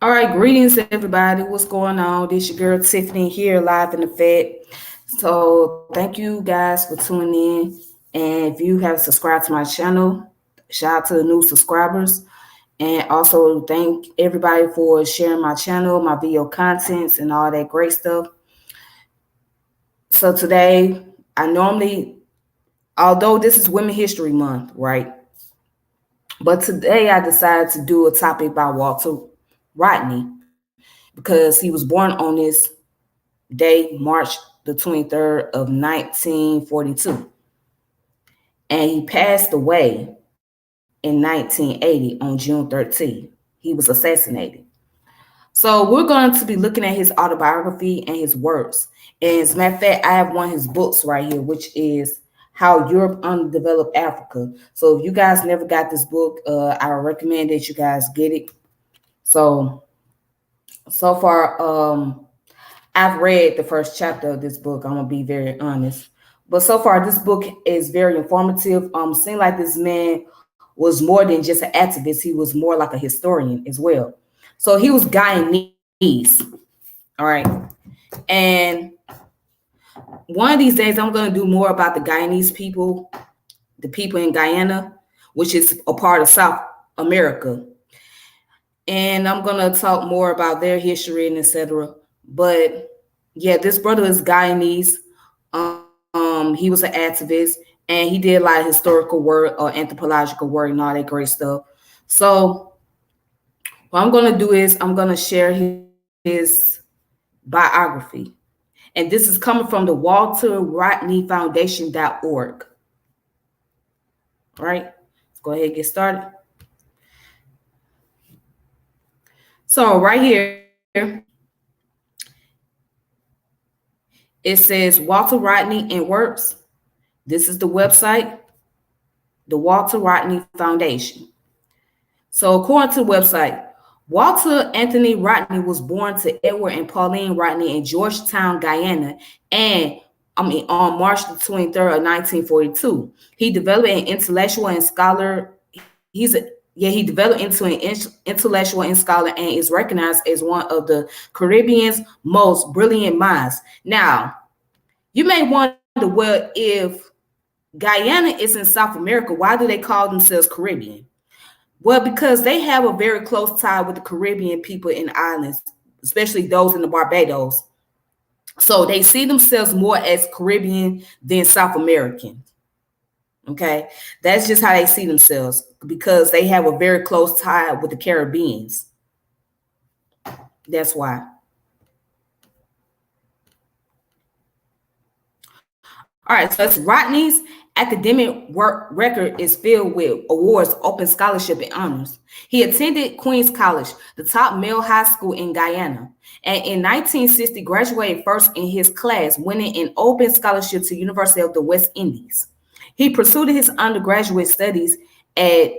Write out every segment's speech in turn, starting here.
All right, greetings everybody. What's going on? This your girl Tiffany here live in effect. So thank you guys for tuning in. And if you have subscribed to my channel, shout out to the new subscribers. And also thank everybody for sharing my channel, my video contents, and all that great stuff. So today, I normally, although this is Women History Month, right? But today I decided to do a topic by Walter Rodney because he was born on this day, March the 23rd of 1942. And he passed away in 1980 on June 13th. He was assassinated. So we're going to be looking at his autobiography and his works. And as a matter of fact, I have one of his books right here, which is How Europe Underdeveloped Africa. So if you guys never got this book, I recommend that you guys get it. So far, I've read the first chapter of this book. I'm gonna be very honest, but so far this book is very informative. Seemed like this man was more than just an activist. He was more like a historian as well. So he was Guyanese, all right. And one of these days, I'm gonna do more about the Guyanese people, the people in Guyana, which is a part of South America. And I'm gonna talk more about their history and etc. But yeah, this brother is Guyanese. He was an activist and he did a lot of historical work or anthropological work and all that great stuff. So what I'm gonna do is I'm gonna share his biography. And this is coming from the Walter Rodney Foundation.org. All right, let's go ahead and get started. So right here, it says Walter Rodney and Works. This is the website, the Walter Rodney Foundation. So according to the website, Walter Anthony Rodney was born to Edward and Pauline Rodney in Georgetown, Guyana, and on March the 23rd of 1942. He developed an intellectual and scholar. He developed into an intellectual and scholar and is recognized as one of the Caribbean's most brilliant minds. Now, you may wonder, well, if Guyana is in South America, why do they call themselves Caribbean? Well, because they have a very close tie with the Caribbean people in the islands, especially those in the Barbados. So they see themselves more as Caribbean than South American. Okay, that's just how they see themselves because they have a very close tie with the Caribbeans. That's why. All right, so it's Rodney's academic work record is filled with awards, open scholarship, and honors. He attended Queens College, the top male high school in Guyana, and in 1960 graduated first in his class, winning an open scholarship to University of the West Indies. He pursued his undergraduate studies at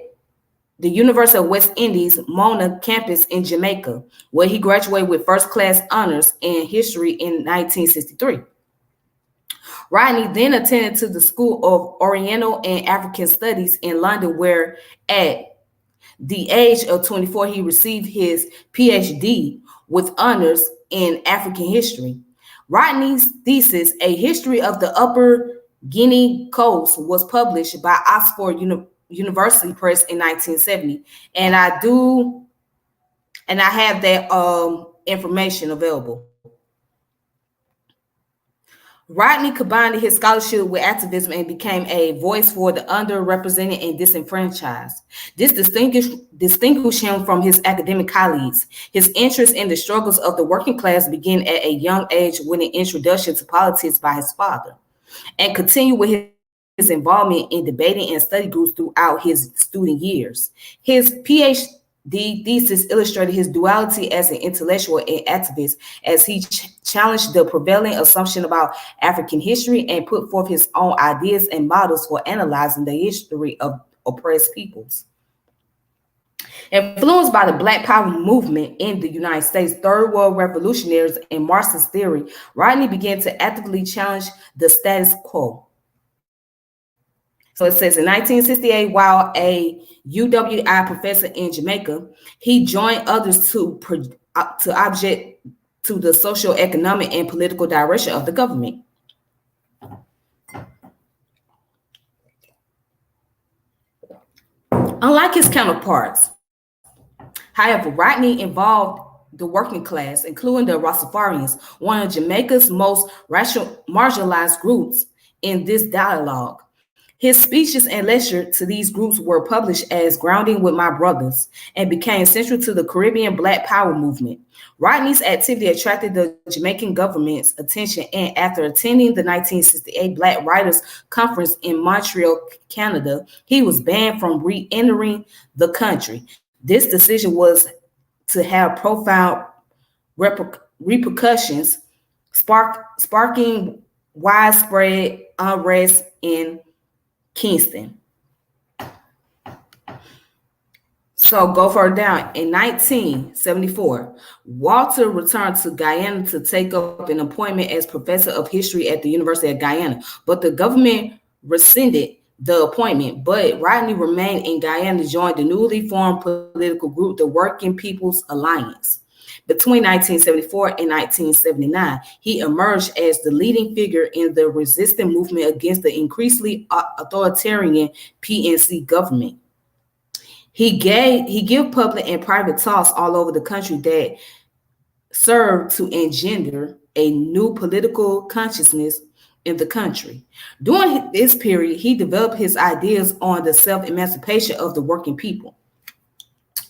the University of West Indies Mona campus in Jamaica, where he graduated with first class honors in history in 1963. Rodney then attended to the School of Oriental and African Studies in London, where at the age of 24, he received his PhD with honors in African history. Rodney's thesis, A History of the Upper Guinea Coast, was published by Oxford University Press in 1970. And I have that information available. Rodney combined his scholarship with activism and became a voice for the underrepresented and disenfranchised. This distinguished him from his academic colleagues. His interest in the struggles of the working class began at a young age with an introduction to politics by his father, and continued with his involvement in debating and study groups throughout his student years. His PhD thesis illustrated his duality as an intellectual and activist as he challenged the prevailing assumption about African history and put forth his own ideas and models for analyzing the history of oppressed peoples. Influenced by the Black Power movement in the United States, Third World revolutionaries, and Marxist theory, Rodney began to actively challenge the status quo. So it says in 1968, while a UWI professor in Jamaica, he joined others to object to the social, economic, and political direction of the government. Unlike his counterparts, however, Rodney involved the working class, including the Rastafarians, one of Jamaica's most marginalized groups, in this dialogue. His speeches and lectures to these groups were published as Grounding with My Brothers and became central to the Caribbean Black Power movement. Rodney's activity attracted the Jamaican government's attention, and after attending the 1968 Black Writers Conference in Montreal, Canada, he was banned from re-entering the country. This decision was to have profound repercussions, sparking widespread unrest in Kingston. So go further down. In 1974, Walter returned to Guyana to take up an appointment as professor of history at the University of Guyana, but the government rescinded the appointment. But Rodney remained in Guyana to join the newly formed political group, the Working People's Alliance. Between 1974 and 1979, he emerged as the leading figure in the resistance movement against the increasingly authoritarian PNC government. He gave public and private talks all over the country that served to engender a new political consciousness in the country. During this period, he developed his ideas on the self-emancipation of the working people,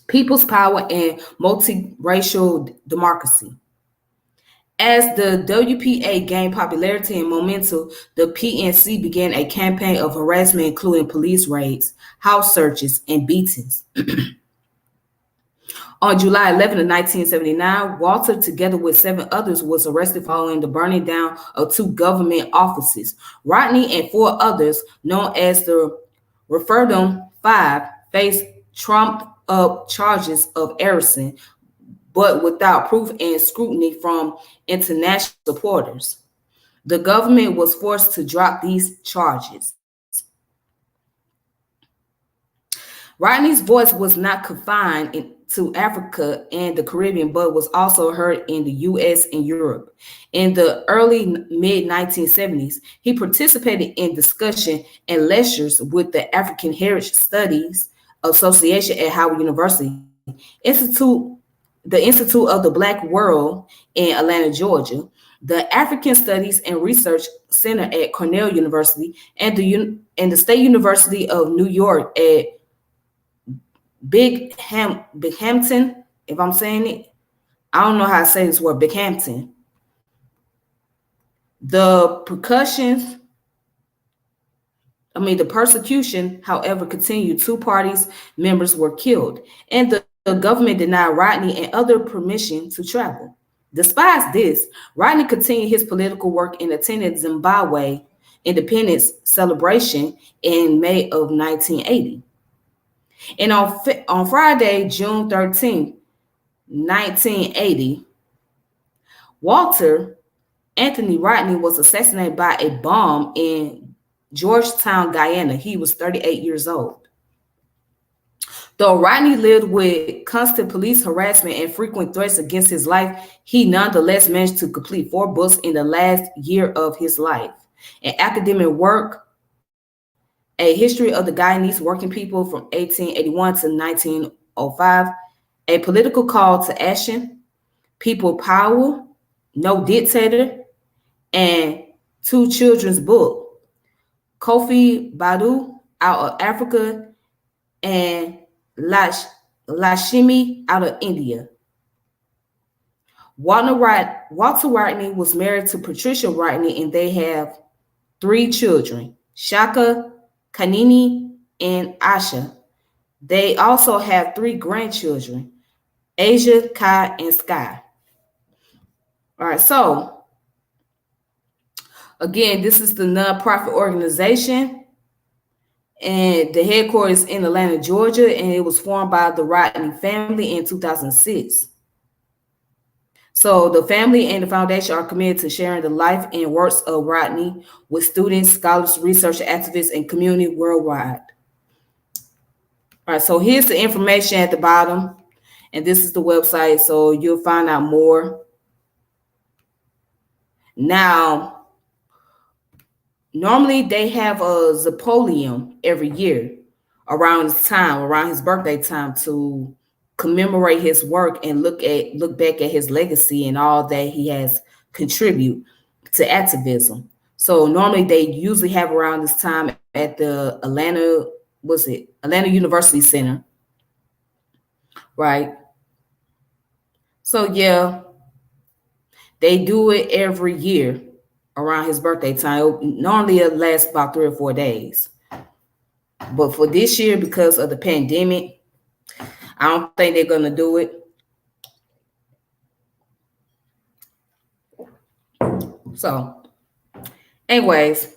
people's power, and multiracial democracy. As the WPA gained popularity and momentum, the PNC began a campaign of harassment, including police raids, house searches, and beatings. On July 11 of 1979, Walter, together with 7 others, was arrested following the burning down of 2 government offices. Rodney and 4 others, known as the Referendum 5, faced trumped-up charges of arson, but without proof and scrutiny from international supporters. The government was forced to drop these charges. Rodney's voice was not confined to Africa and the Caribbean, but was also heard in the U.S. and Europe. In the early mid-1970s, he participated in discussion and lectures with the African Heritage Studies Association at Howard University, the Institute of the Black World in Atlanta, Georgia, the African Studies and Research Center at Cornell University, and the State University of New York at Binghamton, if I'm saying it. I don't know how to say this word, Binghamton. The persecution, however, continued. 2 parties members were killed, and the government denied Rodney and other permission to travel. Despite this, Rodney continued his political work and attended Zimbabwe independence celebration in May of 1980. And on Friday, June 13, 1980, Walter Anthony Rodney was assassinated by a bomb in Georgetown, Guyana. He was 38 years old. Though Rodney lived with constant police harassment and frequent threats against his life, he nonetheless managed to complete 4 books in the last year of his life: an academic work, A History of the Guyanese Working People from 1881 to 1905, A Political Call to Action, People Power, No Dictator, and 2 children's books, Kofi Badu, Out of Africa, and Lashmi, Out of India. Walter Rodney was married to Patricia Rodney, and they have 3 children, Shaka, Kanini, and Asha. They also have 3 grandchildren, Asia, Kai, and Sky. All right, so again, this is the nonprofit organization, and the headquarters in Atlanta, Georgia, and it was formed by the Rodney family in 2006. So the family and the foundation are committed to sharing the life and works of Rodney with students, scholars, research activists, and community worldwide. All right, so here's the information at the bottom, and this is the website, so you'll find out more. Now, normally they have a Zapolium every year around his time, around his birthday time, to commemorate his work and look back at his legacy and all that he has contributed to activism. So normally they usually have around this time at the Atlanta University Center, right? So yeah, they do it every year around his birthday time. Normally it lasts about 3 or 4 days. But for this year, because of the pandemic, I don't think they're gonna do it. So, anyways,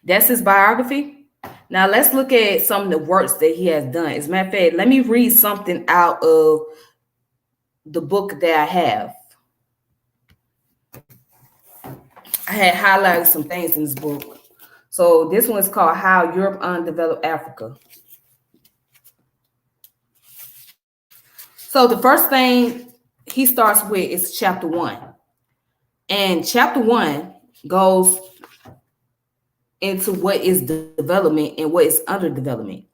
that's his biography. Now let's look at some of the works that he has done. As a matter of fact, let me read something out of the book that I have. I had highlighted some things in this book. So this one is called How Europe Undeveloped Africa. So the first thing he starts with is chapter 1. And chapter 1 goes into what is development and what is underdevelopment.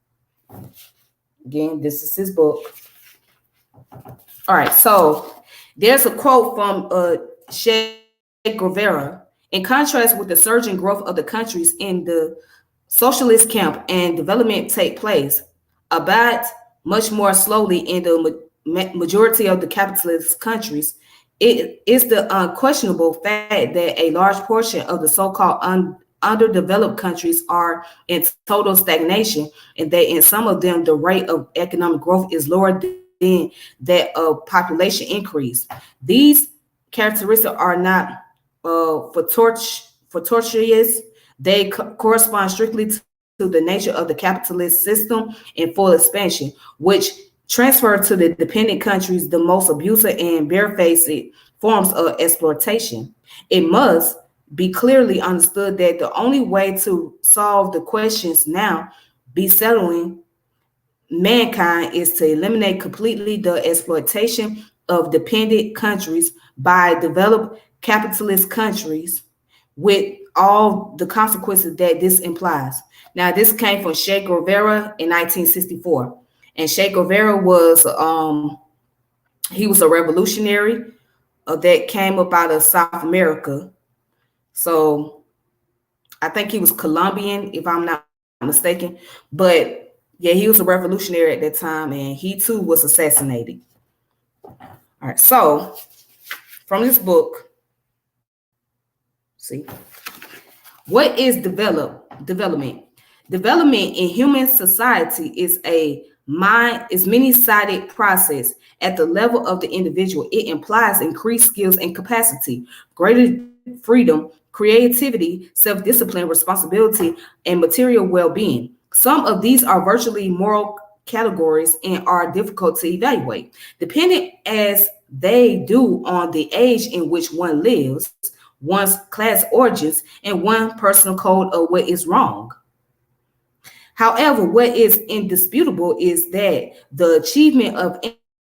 Again, this is his book. All right, so there's a quote from Che Guevara. In contrast with the surging growth of the countries in the socialist camp and development take place, about much more slowly in the majority of the capitalist countries, it is the unquestionable fact that a large portion of the so-called underdeveloped countries are in total stagnation, and that in some of them the rate of economic growth is lower than that of population increase. These characteristics are not fortuitous. They correspond strictly to the nature of the capitalist system in full expansion, which transfer to the dependent countries the most abusive and barefaced forms of exploitation. It must be clearly understood that the only way to solve the questions now besettling mankind is to eliminate completely the exploitation of dependent countries by developed capitalist countries, with all the consequences that this implies. Now, this came from Che Guevara in 1964, and Che Guevara was he was a revolutionary that came up out of South America. So I think he was Colombian, if I'm not mistaken. But yeah, he was a revolutionary at that time, and he too was assassinated. All right, so from this book, see, what is development? Development in human society is many-sided process. At the level of the individual, it implies increased skills and capacity, greater freedom, creativity, self-discipline, responsibility, and material well-being. Some of these are virtually moral categories and are difficult to evaluate, depending as they do on the age in which one lives, one's class origins, and one personal code of what is wrong. However, what is indisputable is that the achievement of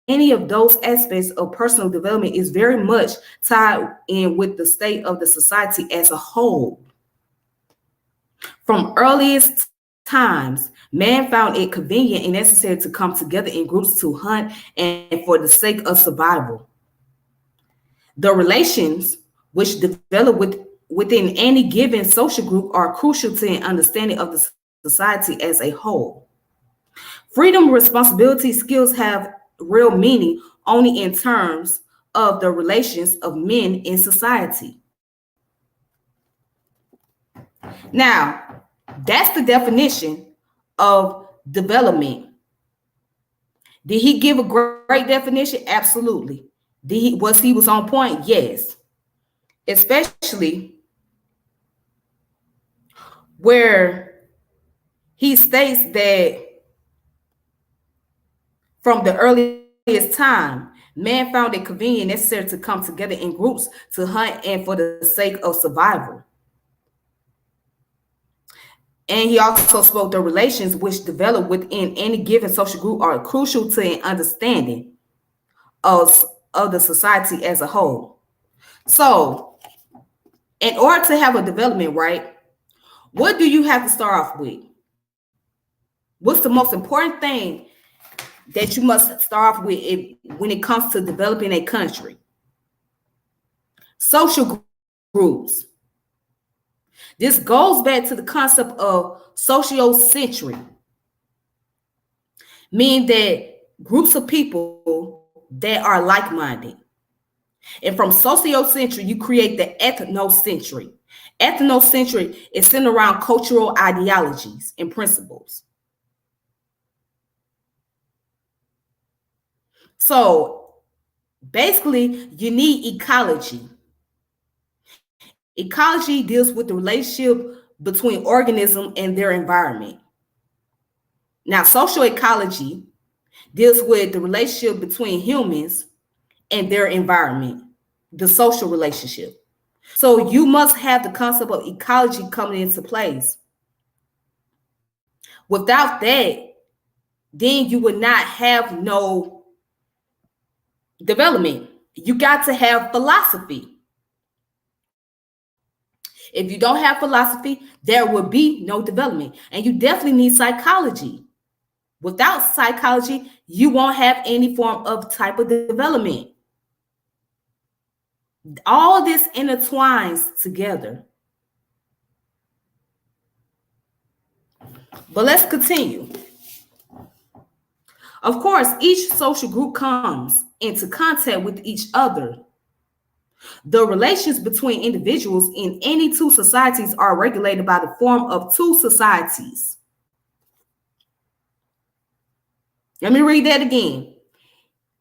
any of those aspects of personal development is very much tied in with the state of the society as a whole. From earliest times, man found it convenient and necessary to come together in groups to hunt and for the sake of survival. The relations which develop within any given social group are crucial to an understanding of the society as a whole. Freedom, responsibility, skills have real meaning only in terms of the relations of men in society. Now, that's the definition of development. Did he give a great definition? Absolutely. Was he on point? Yes. Especially where he states that from the earliest time, Man found it convenient and necessary to come together in groups to hunt and for the sake of survival. And he also spoke the relations which develop within any given social group are crucial to an understanding of, of the society as a whole. So, in order to have a development, right, what do you have to start off with? What's the most important thing that you must start off with when it comes to developing a country? Social groups. This goes back to the concept of sociocentric, meaning that groups of people that are like-minded. And from sociocentric, you create the ethnocentric. Ethnocentric is centered around cultural ideologies and principles. So basically, you need ecology. Ecology deals with the relationship between organisms and their environment. Now, social ecology deals with the relationship between humans and their environment, the social relationship. So you must have the concept of ecology coming into place. Without that, then you would not have no development. You got to have philosophy. If you don't have philosophy, there will be no development. And you definitely need psychology. Without psychology, you won't have any form of type of development. All this intertwines together. But let's continue. Of course, each social group comes into contact with each other. The relations between individuals in any two societies are regulated by the form of two societies. Let me read that again.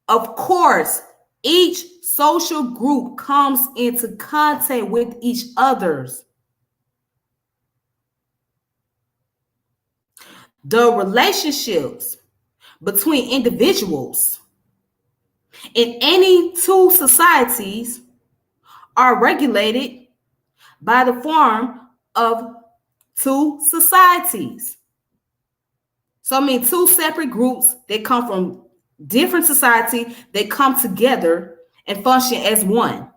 Of course, each social group comes into contact with each other's. The relationships between individuals in any two societies are regulated by the form of two societies. So I mean two separate groups that come from different society, they come together and function as one.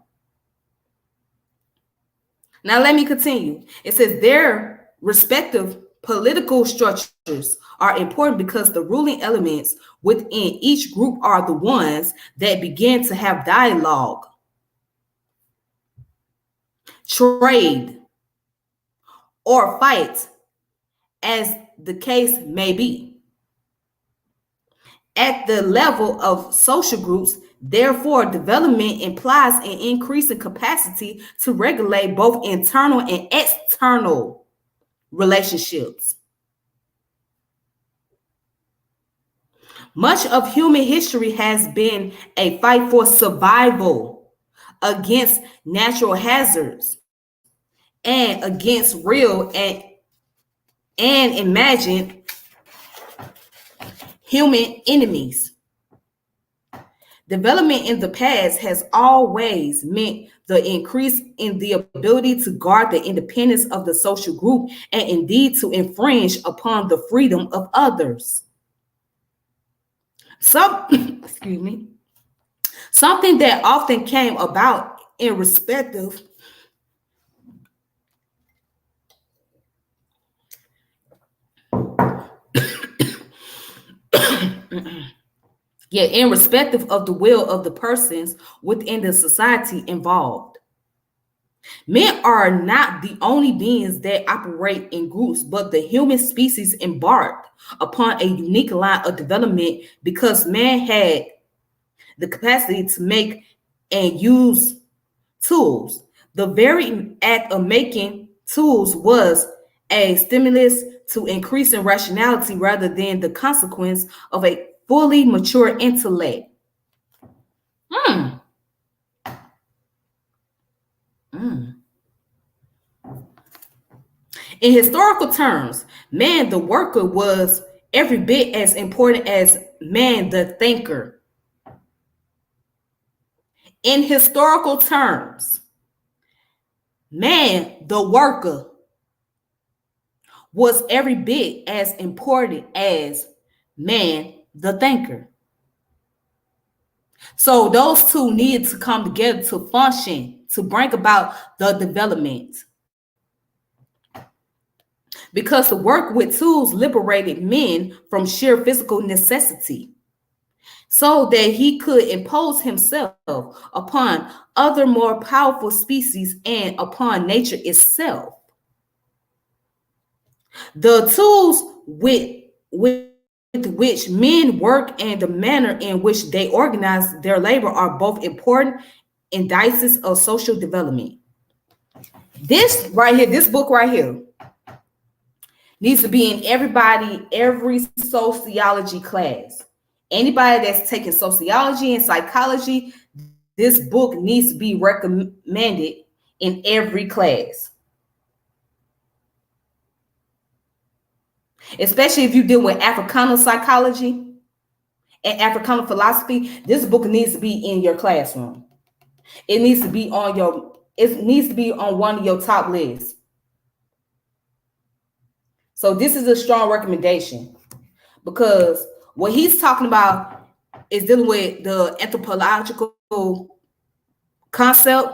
Now let me continue. It says their respective political structures are important because the ruling elements within each group are the ones that begin to have dialogue, trade, or fight, as the case may be. At the level of social groups, therefore, development implies an increase in capacity to regulate both internal and external relationships. Much of human history has been a fight for survival against natural hazards and against real and imagined human enemies. Development in the past has always meant the increase in the ability to guard the independence of the social group and indeed to infringe upon the freedom of others. Excuse me. Something that often came about in respect of irrespective of the will of the persons within the society involved. Men are not the only beings that operate in groups, but the human species embarked upon a unique line of development because man had the capacity to make and use tools. The very act of making tools was a stimulus to increasing rationality rather than the consequence of a fully mature intellect. In historical terms, man the worker was every bit as important as man the thinker. In historical terms, man, the worker, was every bit as important as man, the thinker. So those two needed to come together to function, to bring about the development. Because the work with tools liberated men from sheer physical necessity, so that he could impose himself upon other more powerful species and upon nature itself. The tools with which men work and the manner in which they organize their labor are both important indices of social development. This right here, this book right here, needs to be in every sociology class. Anybody that's taking sociology and psychology, this book needs to be recommended in every class. Especially if you deal with Africana psychology and Africana philosophy, this book needs to be in your classroom. It needs to be on one of your top lists. So this is a strong recommendation, because what he's talking about is dealing with the anthropological concept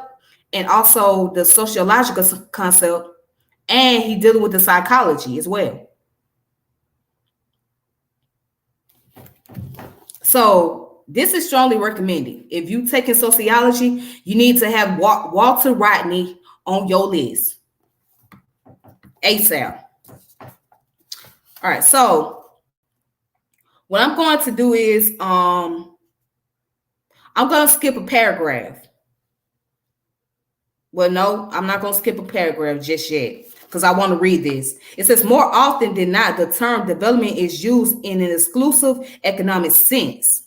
and also the sociological concept, and he's dealing with the psychology as well. So this is strongly recommended. If you taking sociology, you need to have Walter Rodney on your list ASAP. All right, so what I'm going to do is I'm going to skip a paragraph. Well, no, I'm not going to skip a paragraph just yet, because I want to read this. It says, more often than not, the term development is used in an exclusive economic sense.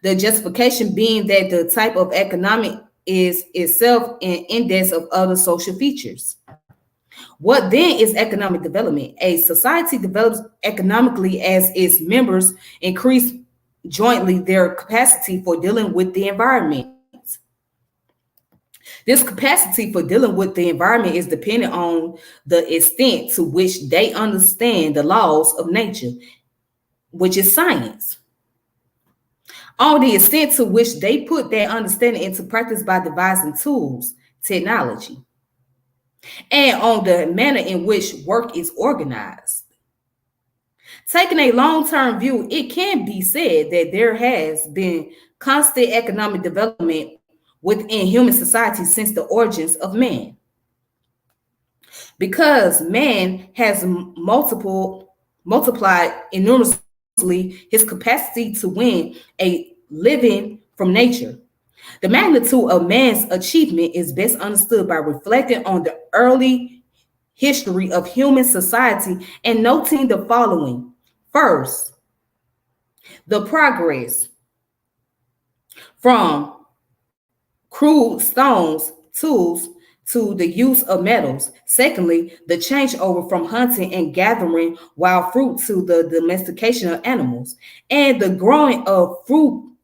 The justification being that the type of economic is itself an index of other social features. What then is economic development? A society develops economically as its members increase jointly their capacity for dealing with the environment. This capacity for dealing with the environment is dependent on the extent to which they understand the laws of nature, which is science. On the extent to which they put their understanding into practice by devising tools, technology, and on the manner in which work is organized. Taking a long-term view, it can be said that there has been constant economic development within human society since the origins of man. Because man has multiplied enormously his capacity to win a living from nature. The magnitude of man's achievement is best understood by reflecting on the early history of human society and noting the following. First, the progress from crude stones, tools, to the use of metals. Secondly, the changeover from hunting and gathering wild fruit to the domestication of animals and the growing of food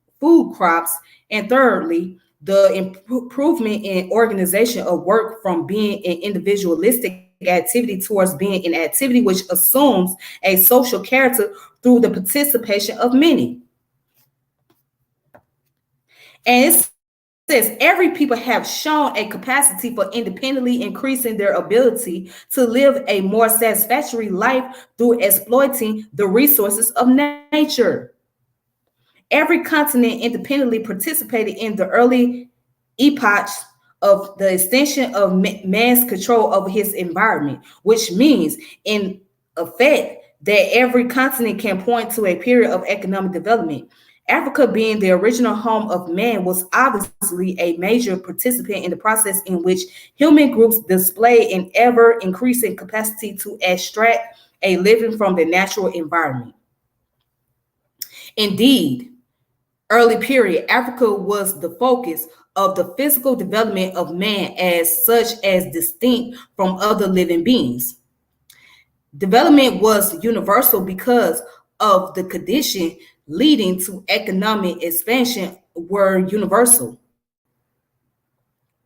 crops. And thirdly, the improvement in organization of work from being an individualistic activity towards being an activity which assumes a social character through the participation of many. And it says every people have shown a capacity for independently increasing their ability to live a more satisfactory life through exploiting the resources of nature. Every continent independently participated in the early epochs of the extension of man's control over his environment, which means in effect that every continent can point to a period of economic development. Africa, being the original home of man, was obviously a major participant in the process in which human groups display an ever-increasing capacity to extract a living from the natural environment. Indeed, early period, Africa was the focus of the physical development of man as such as distinct from other living beings. Development was universal because of the condition leading to economic expansion were universal.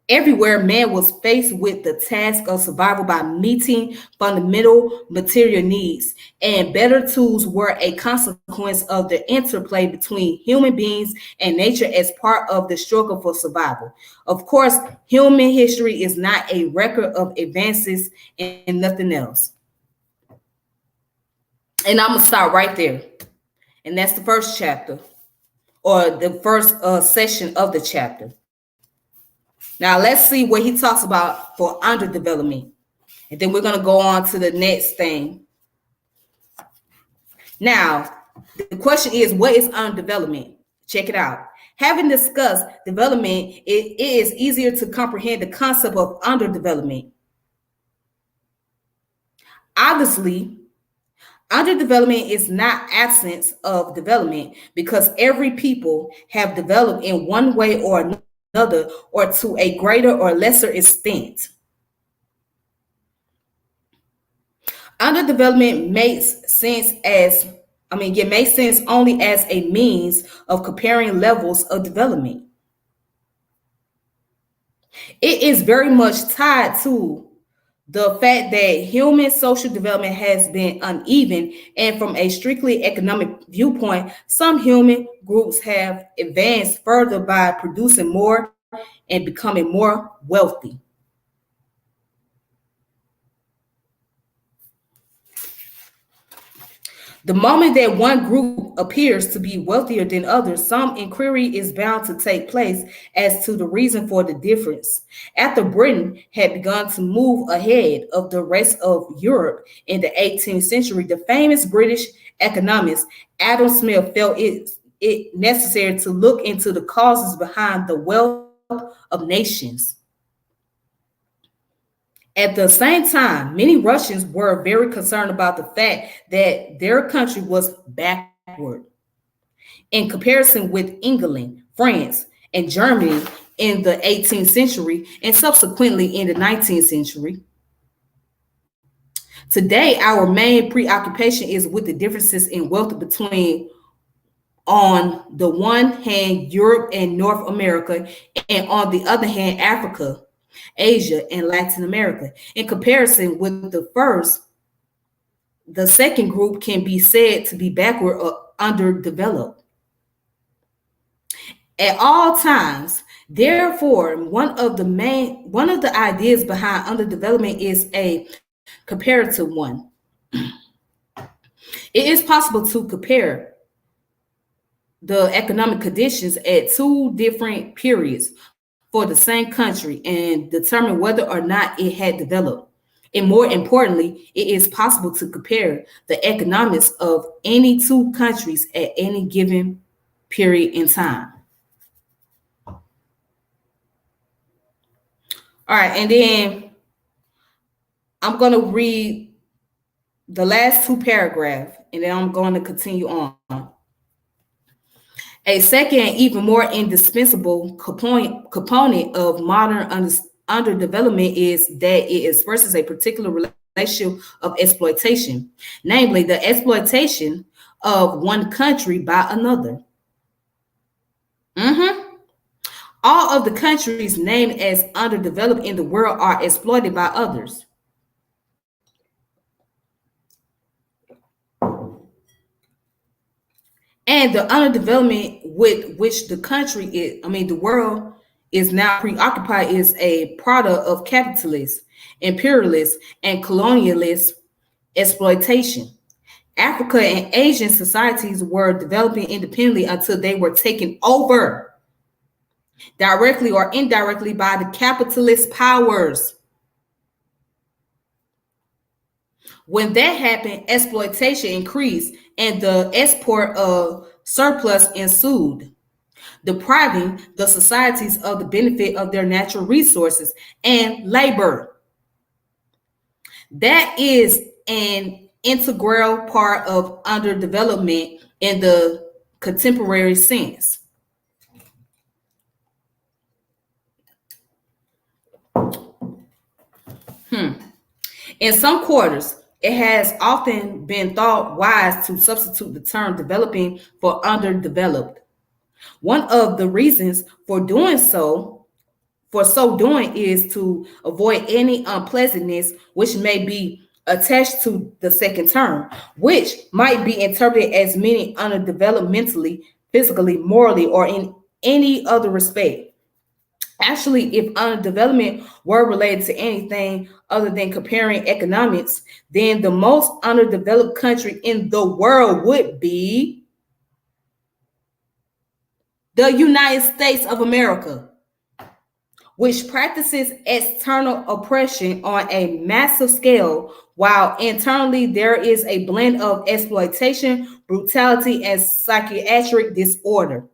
Everywhere, man was faced with the task of survival by meeting fundamental material needs, and better tools were a consequence of the interplay between human beings and nature as part of the struggle for survival. Of course, human history is not a record of advances and nothing else. And I'm going to start right there. And that's the first chapter, or the first section of the chapter. Now let's see what he talks about for underdevelopment. And then we're going to go on to the next thing. Now, the question is, what is underdevelopment? Check it out. Having discussed development, it is easier to comprehend the concept of underdevelopment. Obviously, underdevelopment is not absence of development, because every people have developed in one way or another, or to a greater or lesser extent. Underdevelopment makes sense only as a means of comparing levels of development. It is very much tied to the fact that human social development has been uneven, and from a strictly economic viewpoint, some human groups have advanced further by producing more and becoming more wealthy. The moment that one group appears to be wealthier than others, some inquiry is bound to take place as to the reason for the difference. After Britain had begun to move ahead of the rest of Europe in the 18th century, the famous British economist Adam Smith felt it necessary to look into the causes behind the wealth of nations. At the same time, many Russians were very concerned about the fact that their country was backward in comparison with England, France, and Germany in the 18th century and subsequently in the 19th century. Today, our main preoccupation is with the differences in wealth between, on the one hand, Europe and North America, and on the other hand, Africa, Asia, and Latin America. In comparison with the first, the second group can be said to be backward or underdeveloped. At all times, therefore, one of the ideas behind underdevelopment is a comparative one. It is possible to compare the economic conditions at two different periods for the same country and determine whether or not it had developed. And more importantly, it is possible to compare the economics of any two countries at any given period in time. All right, and then I'm going to read the last two paragraphs, and then I'm going to continue on. A second, even more indispensable component of modern underdevelopment is that it expresses a particular relationship of exploitation, namely the exploitation of one country by another. All of the countries named as underdeveloped in the world are exploited by others. And the underdevelopment with which the world is now preoccupied is a product of capitalist, imperialist, and colonialist exploitation. Africa and Asian societies were developing independently until they were taken over, directly or indirectly, by the capitalist powers. When that happened, exploitation increased and the export of surplus ensued, depriving the societies of the benefit of their natural resources and labor. That is an integral part of underdevelopment in the contemporary sense. In some quarters, it has often been thought wise to substitute the term developing for underdeveloped. One of the reasons for doing so for so doing is to avoid any unpleasantness which may be attached to the second term, which might be interpreted as meaning underdeveloped mentally, physically, morally, or in any other respect. Actually, if underdevelopment were related to anything other than comparing economics, then the most underdeveloped country in the world would be the United States of America, which practices external oppression on a massive scale, while internally there is a blend of exploitation, brutality, and psychiatric disorder.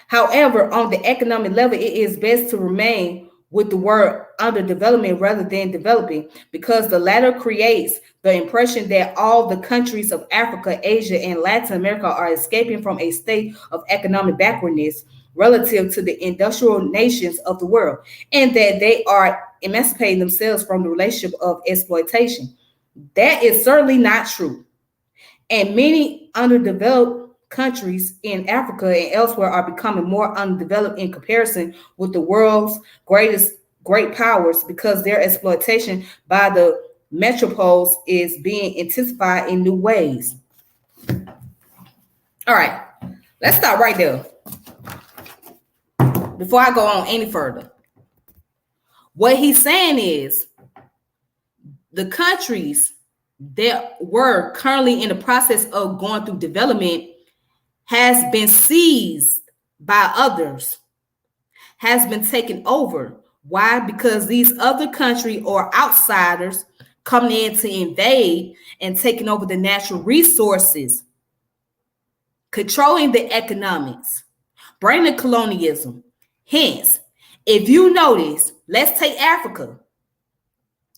However, on the economic level, it is best to remain with the word underdevelopment rather than developing, because the latter creates the impression that all the countries of Africa, Asia, and Latin America are escaping from a state of economic backwardness relative to the industrial nations of the world, and that they are emancipating themselves from the relationship of exploitation. That is certainly not true. And many underdeveloped countries in Africa and elsewhere are becoming more undeveloped in comparison with the world's great powers, because their exploitation by the metropoles is being intensified in new ways. All right, let's stop right there before I go on any further. What he's saying is the countries that were currently in the process of going through development has been seized by others, has been taken over. Why? Because these other countries or outsiders coming in to invade and taking over the natural resources, controlling the economics, bringing colonialism. Hence, if you notice, let's take Africa.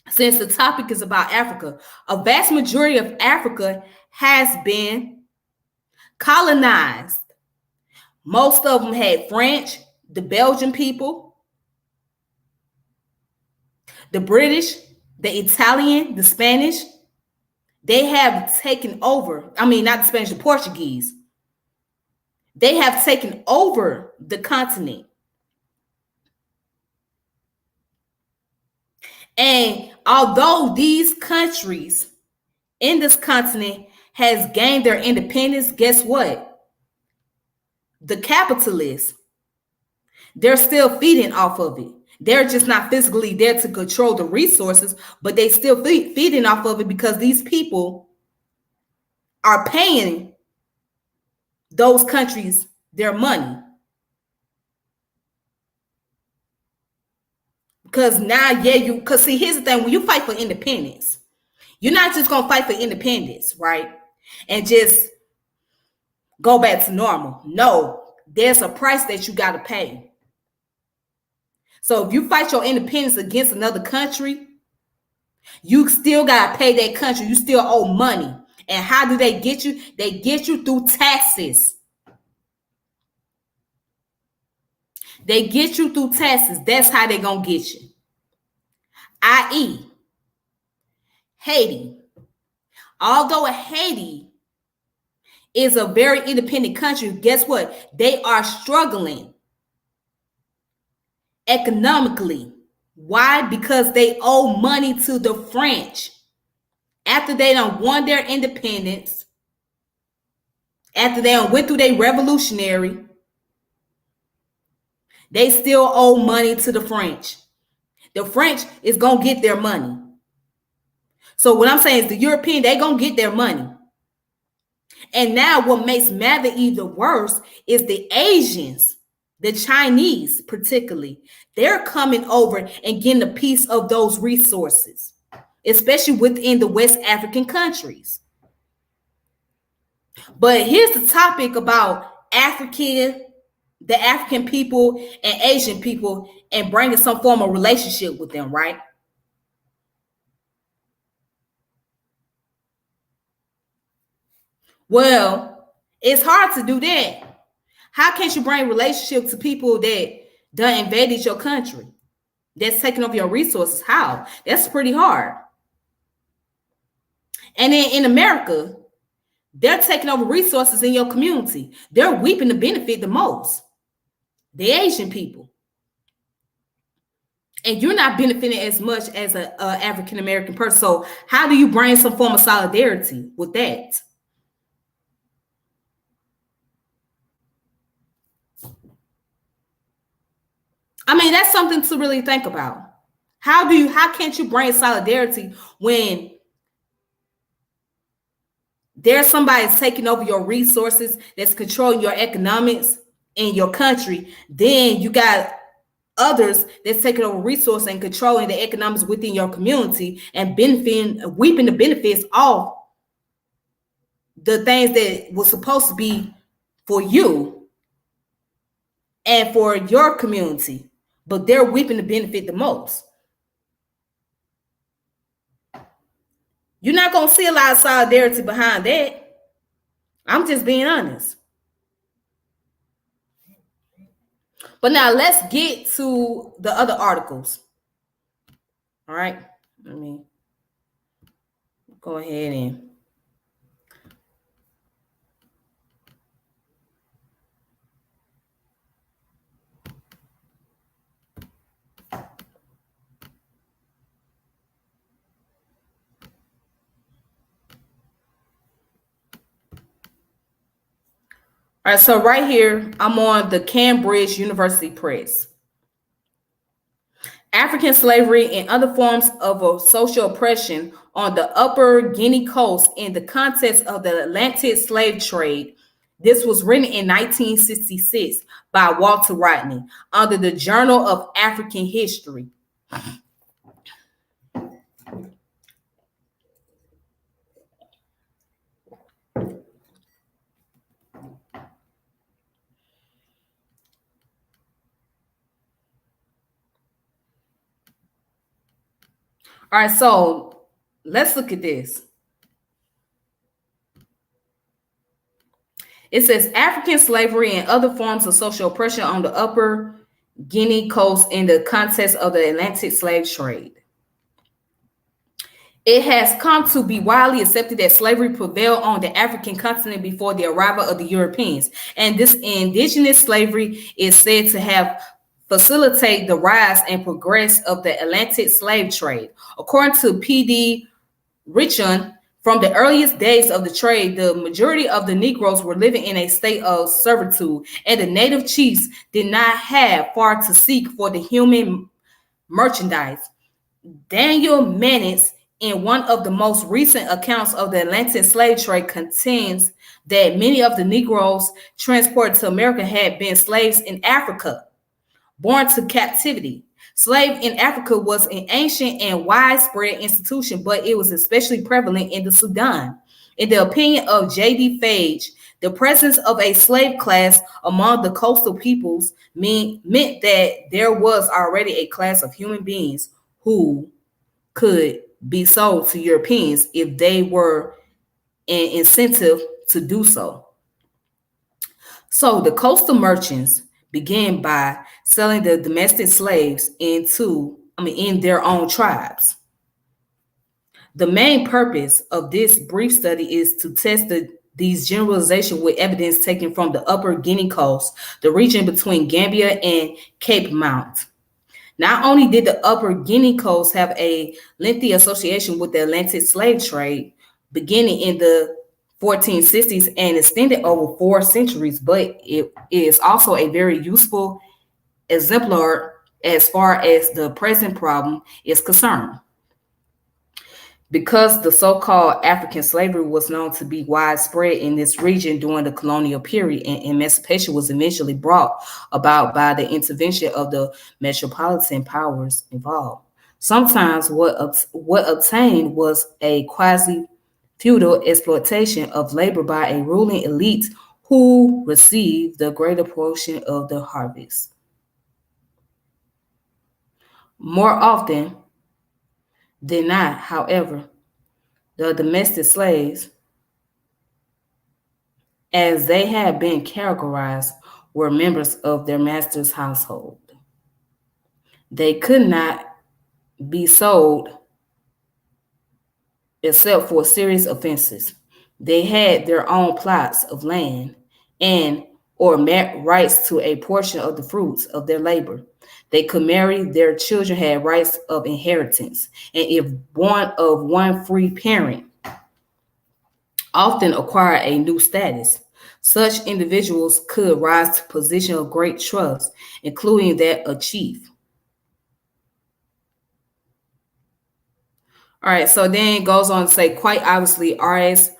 Since the topic is about Africa, a vast majority of Africa has been colonized. Most of them had French, the Belgian people, the British, the Italian, the Spanish. They have taken over. I mean, not the Spanish, the Portuguese. They have taken over the continent. And although these countries in this continent has gained their independence, guess what? The capitalists, they're still feeding off of it. They're just not physically there to control the resources, but they still feeding off of it because these people are paying those countries their money. Because now, because see, here's the thing, when you fight for independence, you're not just going to fight for independence, right? And just go back to normal. No, there's a price that you got to pay. So if you fight your independence against another country, you still got to pay that country. You still owe money. And how do they get you? They get you through taxes. They get you through taxes. That's how they're going to get you. I.e., Haiti. Although Haiti is a very independent country, guess what? They are struggling economically. Why? Because they owe money to the French. After they done won their independence, after they done went through their revolutionary, they still owe money to the French. The French is going to get their money. So what I'm saying is the European, they going to get their money. And now what makes matter even worse is the Asians, the Chinese particularly. They're coming over and getting a piece of those resources, especially within the West African countries. But here's the topic about the African people and Asian people, and bringing some form of relationship with them, right? Well, it's hard to do that. How can't you bring relationship to people that done invaded your country, that's taking over your resources? How? That's pretty hard. And then in America, they're taking over resources in your community. They're reaping the benefit the most. The Asian people. and you're not benefiting as much as a African American person. So how do you bring some form of solidarity with that? I mean, that's something to really think about. How can't you bring solidarity when there's somebody that's taking over your resources, that's controlling your economics in your country? Then you got others that's taking over resources and controlling the economics within your community and benefiting, reaping the benefits off the things that was supposed to be for you and for your community, but they're reaping the benefit the most. You're not going to see a lot of solidarity behind that. I'm just being honest. But now let's get to the other articles. All right. Let me go ahead and all right, so right here, I'm on the Cambridge University Press. African slavery and other forms of social oppression on the Upper Guinea coast in the context of the Atlantic slave trade. This was written in 1966 by Walter Rodney under the Journal of African History. All right, so let's look at this. It says African slavery and other forms of social oppression on the Upper Guinea coast in the context of the Atlantic slave trade. It has come to be widely accepted that slavery prevailed on the African continent before the arrival of the Europeans, and this indigenous slavery is said to have facilitated the rise and progress of the Atlantic slave trade. According to P.D. Richon, from the earliest days of the trade, the majority of the Negroes were living in a state of servitude, and the native chiefs did not have far to seek for the human merchandise. Daniel Mannix, in one of the most recent accounts of the Atlantic slave trade, contends that many of the Negroes transported to America had been slaves in Africa, born to captivity. Slave in Africa was an ancient and widespread institution, but it was especially prevalent in the Sudan. In the opinion of J.D. Fage, the presence of a slave class among the coastal peoples meant that there was already a class of human beings who could be sold to Europeans if they were an incentive to do so. So the coastal merchants began by selling the domestic slaves in their own tribes. The main purpose of this brief study is to test these generalizations with evidence taken from the Upper Guinea coast, the region between Gambia and Cape Mount. Not only did the Upper Guinea coast have a lengthy association with the Atlantic slave trade, beginning in the 1460s and extended over 4 centuries, but it is also a very useful exemplar as far as the present problem is concerned. Because the so-called African slavery was known to be widespread in this region during the colonial period, and emancipation was eventually brought about by the intervention of the metropolitan powers involved. Sometimes what obtained was a quasi-feudal exploitation of labor by a ruling elite who received the greater portion of the harvest. More often than not, however, the domestic slaves, as they had been categorized, were members of their master's household. They could not be sold except for serious offenses. They had their own plots of land and or rights to a portion of the fruits of their labor. They could marry, their children had rights of inheritance, and if born of one free parent, often acquire a new status. Such individuals could rise to a position of great trust, including that of chief. All right, so then it goes on to say, quite obviously, R.S.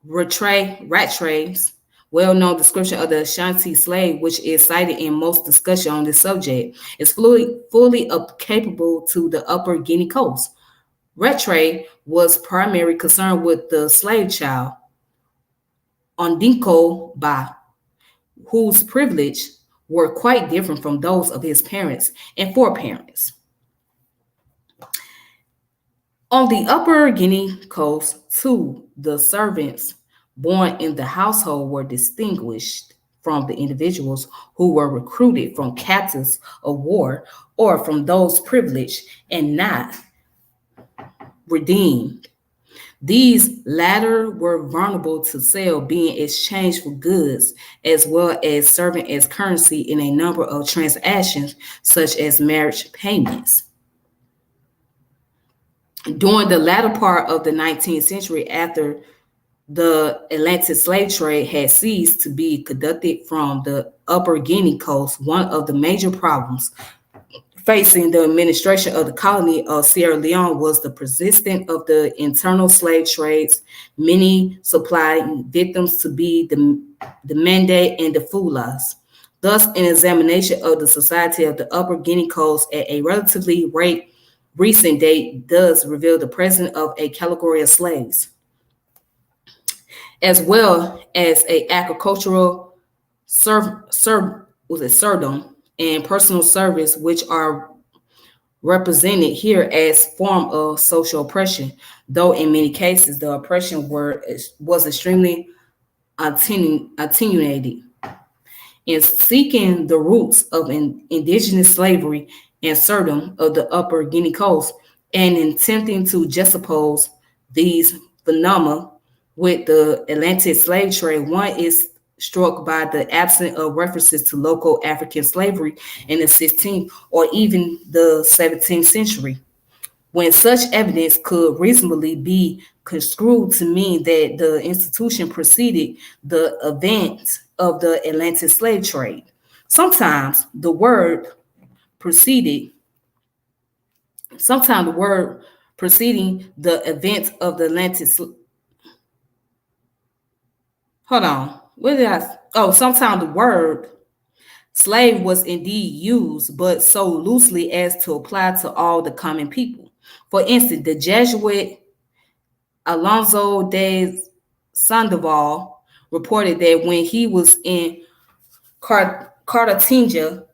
Rattray's well-known description of the Ashanti slave, which is cited in most discussion on this subject, is fully capable to the Upper Guinea coast. Rattray was primarily concerned with the slave child, Ondinko Ba, whose privileges were quite different from those of his parents and foreparents. On the Upper Guinea coast, too, the servants born in the household were distinguished from the individuals who were recruited from captives of war or from those privileged and not redeemed. These latter were vulnerable to sale, being exchanged for goods, as well as serving as currency in a number of transactions, such as marriage payments. During the latter part of the 19th century, after the Atlantic slave trade had ceased to be conducted from the Upper Guinea coast, one of the major problems facing the administration of the colony of Sierra Leone was the persistence of the internal slave trades, many supplying victims to be the Mende and the Fulas. Thus, an examination of the society of the Upper Guinea coast at a relatively recent date does reveal the presence of a category of slaves, as well as a agricultural serfdom and personal service, which are represented here as form of social oppression, though in many cases the oppression was extremely attenuated. In seeking the roots of indigenous slavery and serfdom of the Upper Guinea coast, and in attempting to juxtapose these phenomena with the Atlantic slave trade, one is struck by the absence of references to local African slavery in the 16th or even the 17th century, when such evidence could reasonably be construed to mean that the institution preceded the event of the Atlantic slave trade. Sometimes the word preceding the event of the Atlantic. Hold on. Sometimes the word slave was indeed used, but so loosely as to apply to all the common people. For instance, the Jesuit Alonso de Sandoval reported that when he was in Cartagena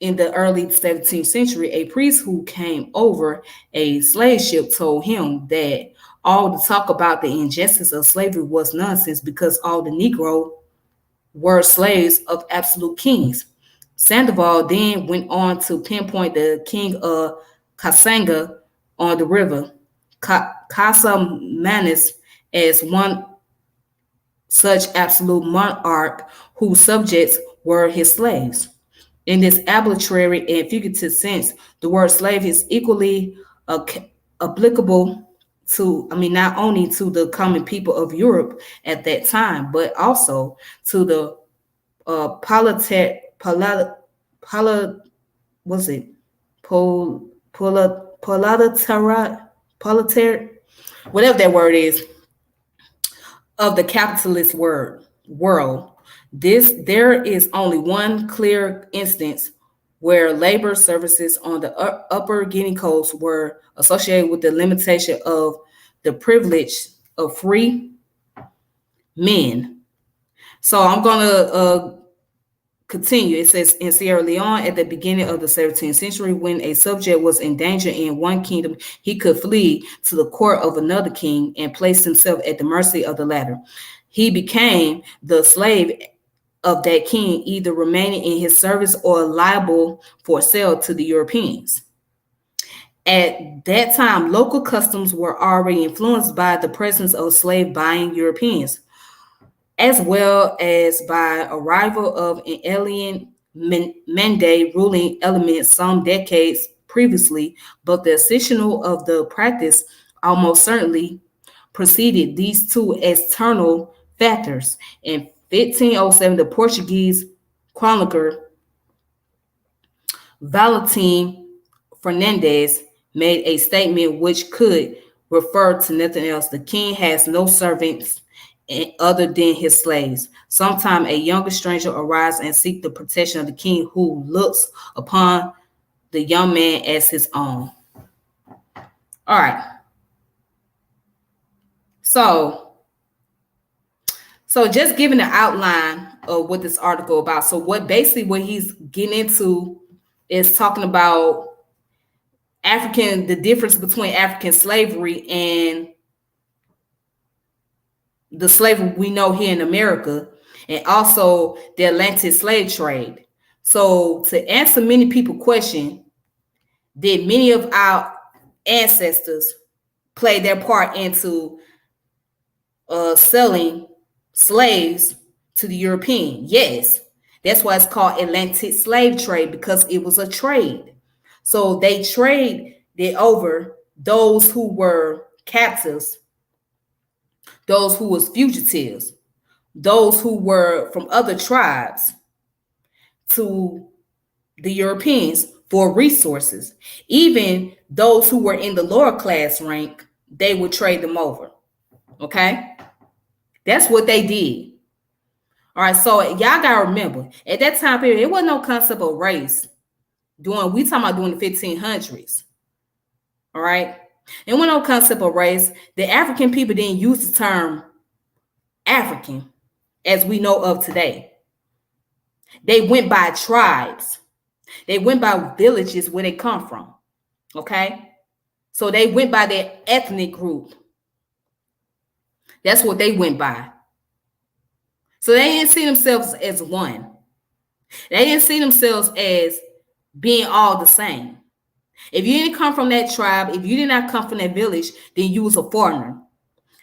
in the early 17th century, a priest who came over a slave ship told him that all the talk about the injustice of slavery was nonsense because all the Negro were slaves of absolute kings. Sandoval then went on to pinpoint the king of Kasanga on the river, Casamanes, as one such absolute monarch whose subjects were his slaves. In this arbitrary and figurative sense, the word slave is equally applicable not only to the common people of Europe at that time, but also to the proletariat, whatever that word is, of the capitalist world. There is only one clear instance where labor services on the Upper Guinea coast were associated with the limitation of the privilege of free men. So I'm going to continue. It says, in Sierra Leone, at the beginning of the 17th century, when a subject was in danger in one kingdom, he could flee to the court of another king and place himself at the mercy of the latter. He became the slave of that king, either remaining in his service or liable for sale to the Europeans. At that time, local customs were already influenced by the presence of slave-buying Europeans. as well as by arrival of an alien mandate ruling element some decades previously, but the essential of the practice almost certainly preceded these two external factors. In 1507, the Portuguese chronicler Valentim Fernandez made a statement which could refer to nothing else. The king has no servants other than his slaves. Sometime a younger stranger arrives and seeks the protection of the king, who looks upon the young man as his own. All right. So just giving an outline of what this article about. So what he's getting into is talking about the difference between African slavery and the slavery we know here in America, and also the Atlantic slave trade. So to answer many people's question, did many of our ancestors play their part into selling slaves to the European? Yes. That's why it's called Atlantic slave trade, because it was a trade. So they traded over those who were captives, those who was fugitives, those who were from other tribes, to the Europeans for resources. Even those who were in the lower class rank, they would trade them over. Okay? That's what they did. All right, so y'all gotta remember, at that time period, it wasn't no concept of race. We talking about during the 1500s. All right? It wasn't no concept of race. The African people didn't use the term African as we know of today. They went by tribes. They went by villages where they come from. Okay? So they went by their ethnic group. That's what they went by. So they didn't see themselves as one. They didn't see themselves as being all the same. If you didn't come from that tribe, if you did not come from that village, then you was a foreigner.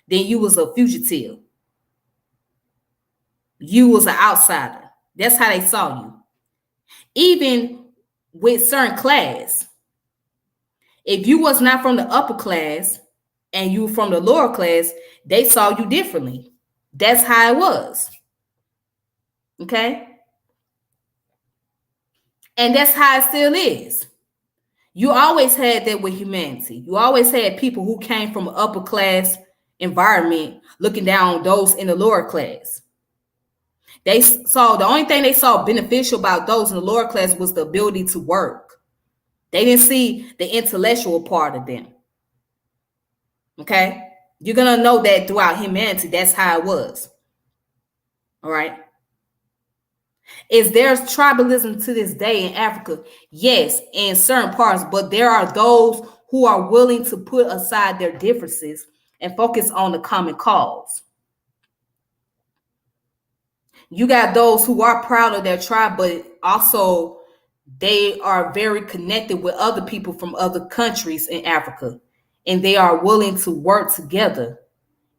Then you was a fugitive. You was an outsider. That's how they saw you. Even with certain class, if you was not from the upper class and you from the lower class, they saw you differently. That's how it was. Okay? And that's how it still is. You always had that with humanity. You always had people who came from an upper class environment looking down on those in the lower class. The only thing they saw beneficial about those in the lower class was the ability to work. They didn't see the intellectual part of them. Okay? You're going to know that throughout humanity, that's how it was. All right? Is there tribalism to this day in Africa? Yes, in certain parts, but there are those who are willing to put aside their differences and focus on the common cause. You got those who are proud of their tribe, but also they are very connected with other people from other countries in Africa, and they are willing to work together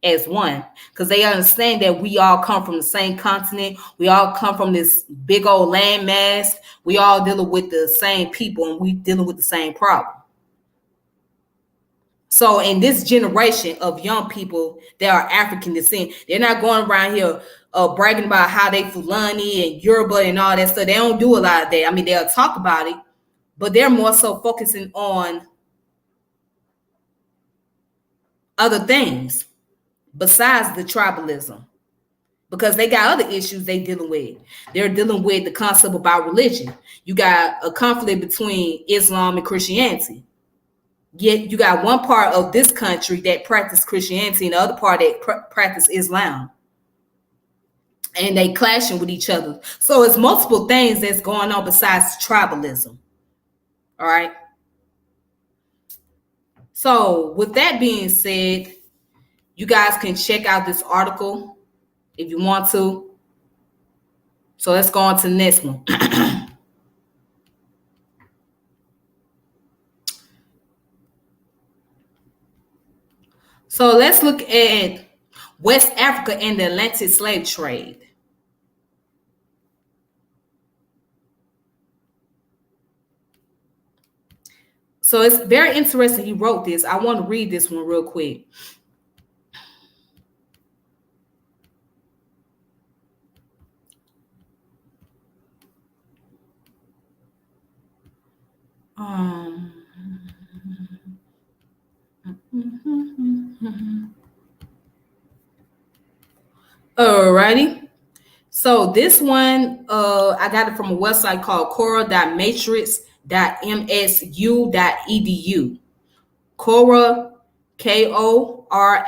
as one, because they understand that we all come from the same continent. We all come from this big old landmass. We all dealing with the same people, and we dealing with the same problem. So in this generation of young people that are African descent, they're not going around here bragging about how they Fulani and Yoruba and all that stuff. They don't do a lot of that. I mean, they'll talk about it, but they're more so focusing on other things besides the tribalism, because they got other issues they dealing with. They're dealing with the concept about religion. You got a conflict between Islam and Christianity. Yet you got one part of this country that practice Christianity and the other part that practice Islam. And they clashing with each other. So it's multiple things that's going on besides tribalism. All right. So with that being said, you guys can check out this article if you want to. So let's go on to the next one. So let's look at West Africa and the Atlantic slave trade. So it's very interesting he wrote this. I want to read this one real quick. Alrighty. So this one, I got it from a website called cora.matrix.msu.edu. Cora, Kora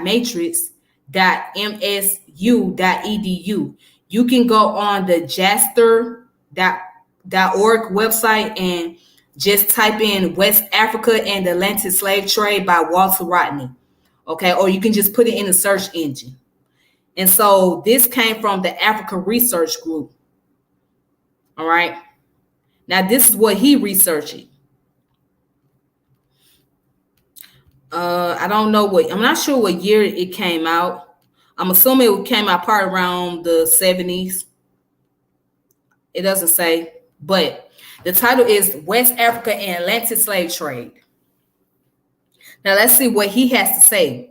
.matrix.msu.edu. You can go on the jaster.org website and just type in West Africa and the Atlantic Slave Trade by Walter Rodney. Okay, or you can just put it in the search engine. And so this came from the Africa Research Group. All right. Now this is what he researching. I don't know I'm not sure what year it came out. I'm assuming it came out probably around the 70s. It doesn't say, but the title is West Africa and Atlantic Slave Trade. Now let's see what he has to say.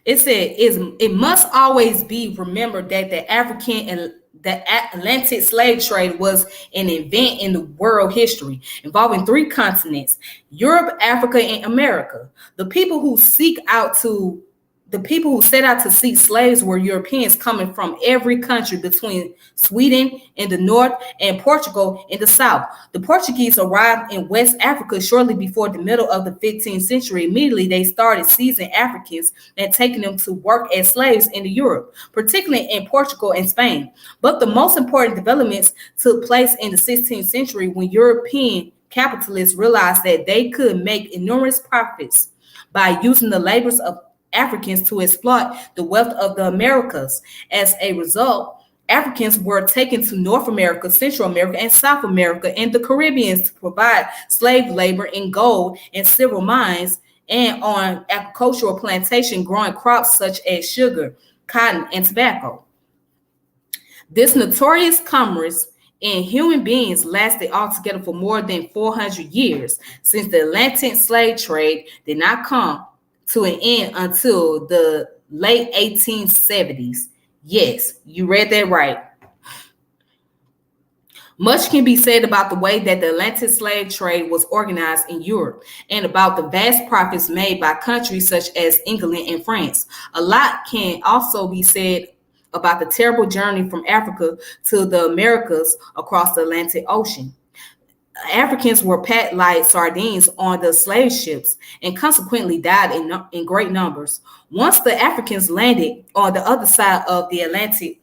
It said, it must always be remembered that the African and the Atlantic slave trade was an event in the world history involving 3 continents, Europe, Africa, and America. The people who set out to seek slaves were Europeans coming from every country between Sweden in the north and Portugal in the south. The Portuguese arrived in West Africa shortly before the middle of the 15th century. Immediately, they started seizing Africans and taking them to work as slaves in Europe, particularly in Portugal and Spain. But the most important developments took place in the 16th century when European capitalists realized that they could make enormous profits by using the labors of Africans to exploit the wealth of the Americas. As a result, Africans were taken to North America, Central America, and South America, and the Caribbean to provide slave labor in gold and silver mines and on agricultural plantation growing crops such as sugar, cotton, and tobacco. This notorious commerce in human beings lasted altogether for more than 400 years, since the Atlantic slave trade did not come to an end until the late 1870s. Yes, you read that right. Much can be said about the way that the Atlantic slave trade was organized in Europe and about the vast profits made by countries such as England and France. A lot can also be said about the terrible journey from Africa to the Americas across the Atlantic Ocean. Africans were packed like sardines on the slave ships and consequently died in great numbers. Once the Africans landed on the other side of the Atlantic,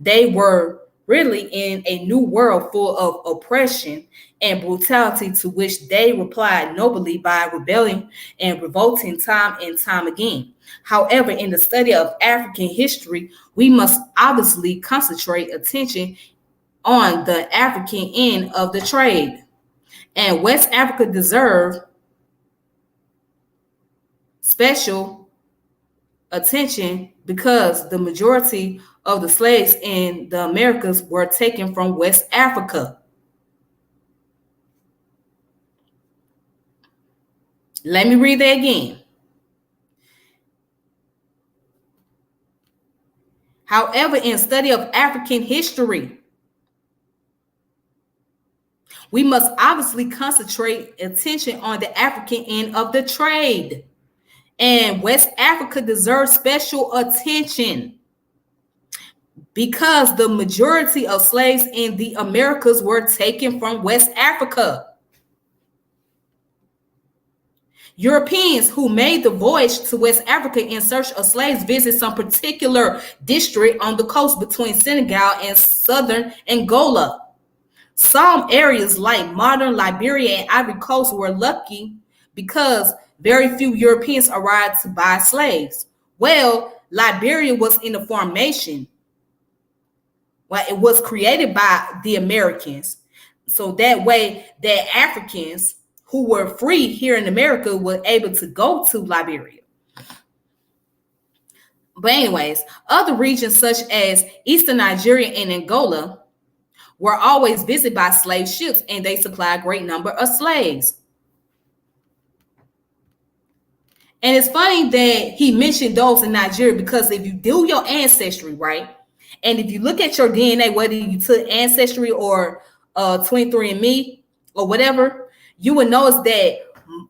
they were really in a new world full of oppression and brutality, to which they replied nobly by rebelling and revolting time and time again. However, in the study of African history, we must obviously concentrate attention on the African end of the trade. And West Africa deserved special attention because the majority of the slaves in the Americas were taken from West Africa. Let me read that again. However, in study of African history, we must obviously concentrate attention on the African end of the trade. And West Africa deserves special attention because the majority of slaves in the Americas were taken from West Africa. Europeans who made the voyage to West Africa in search of slaves visit some particular district on the coast between Senegal and southern Angola. Some areas like modern Liberia and Ivory Coast were lucky because very few Europeans arrived to buy slaves. Well, Liberia was in the formation but it was created by the Americans. So that way that Africans who were free here in America were able to go to Liberia. But anyways, other regions such as Eastern Nigeria and Angola were always visited by slave ships, and they supply a great number of slaves. And it's funny that he mentioned those in Nigeria, because if you do your ancestry, right, and if you look at your DNA, whether you took Ancestry or 23andMe or whatever, you will notice that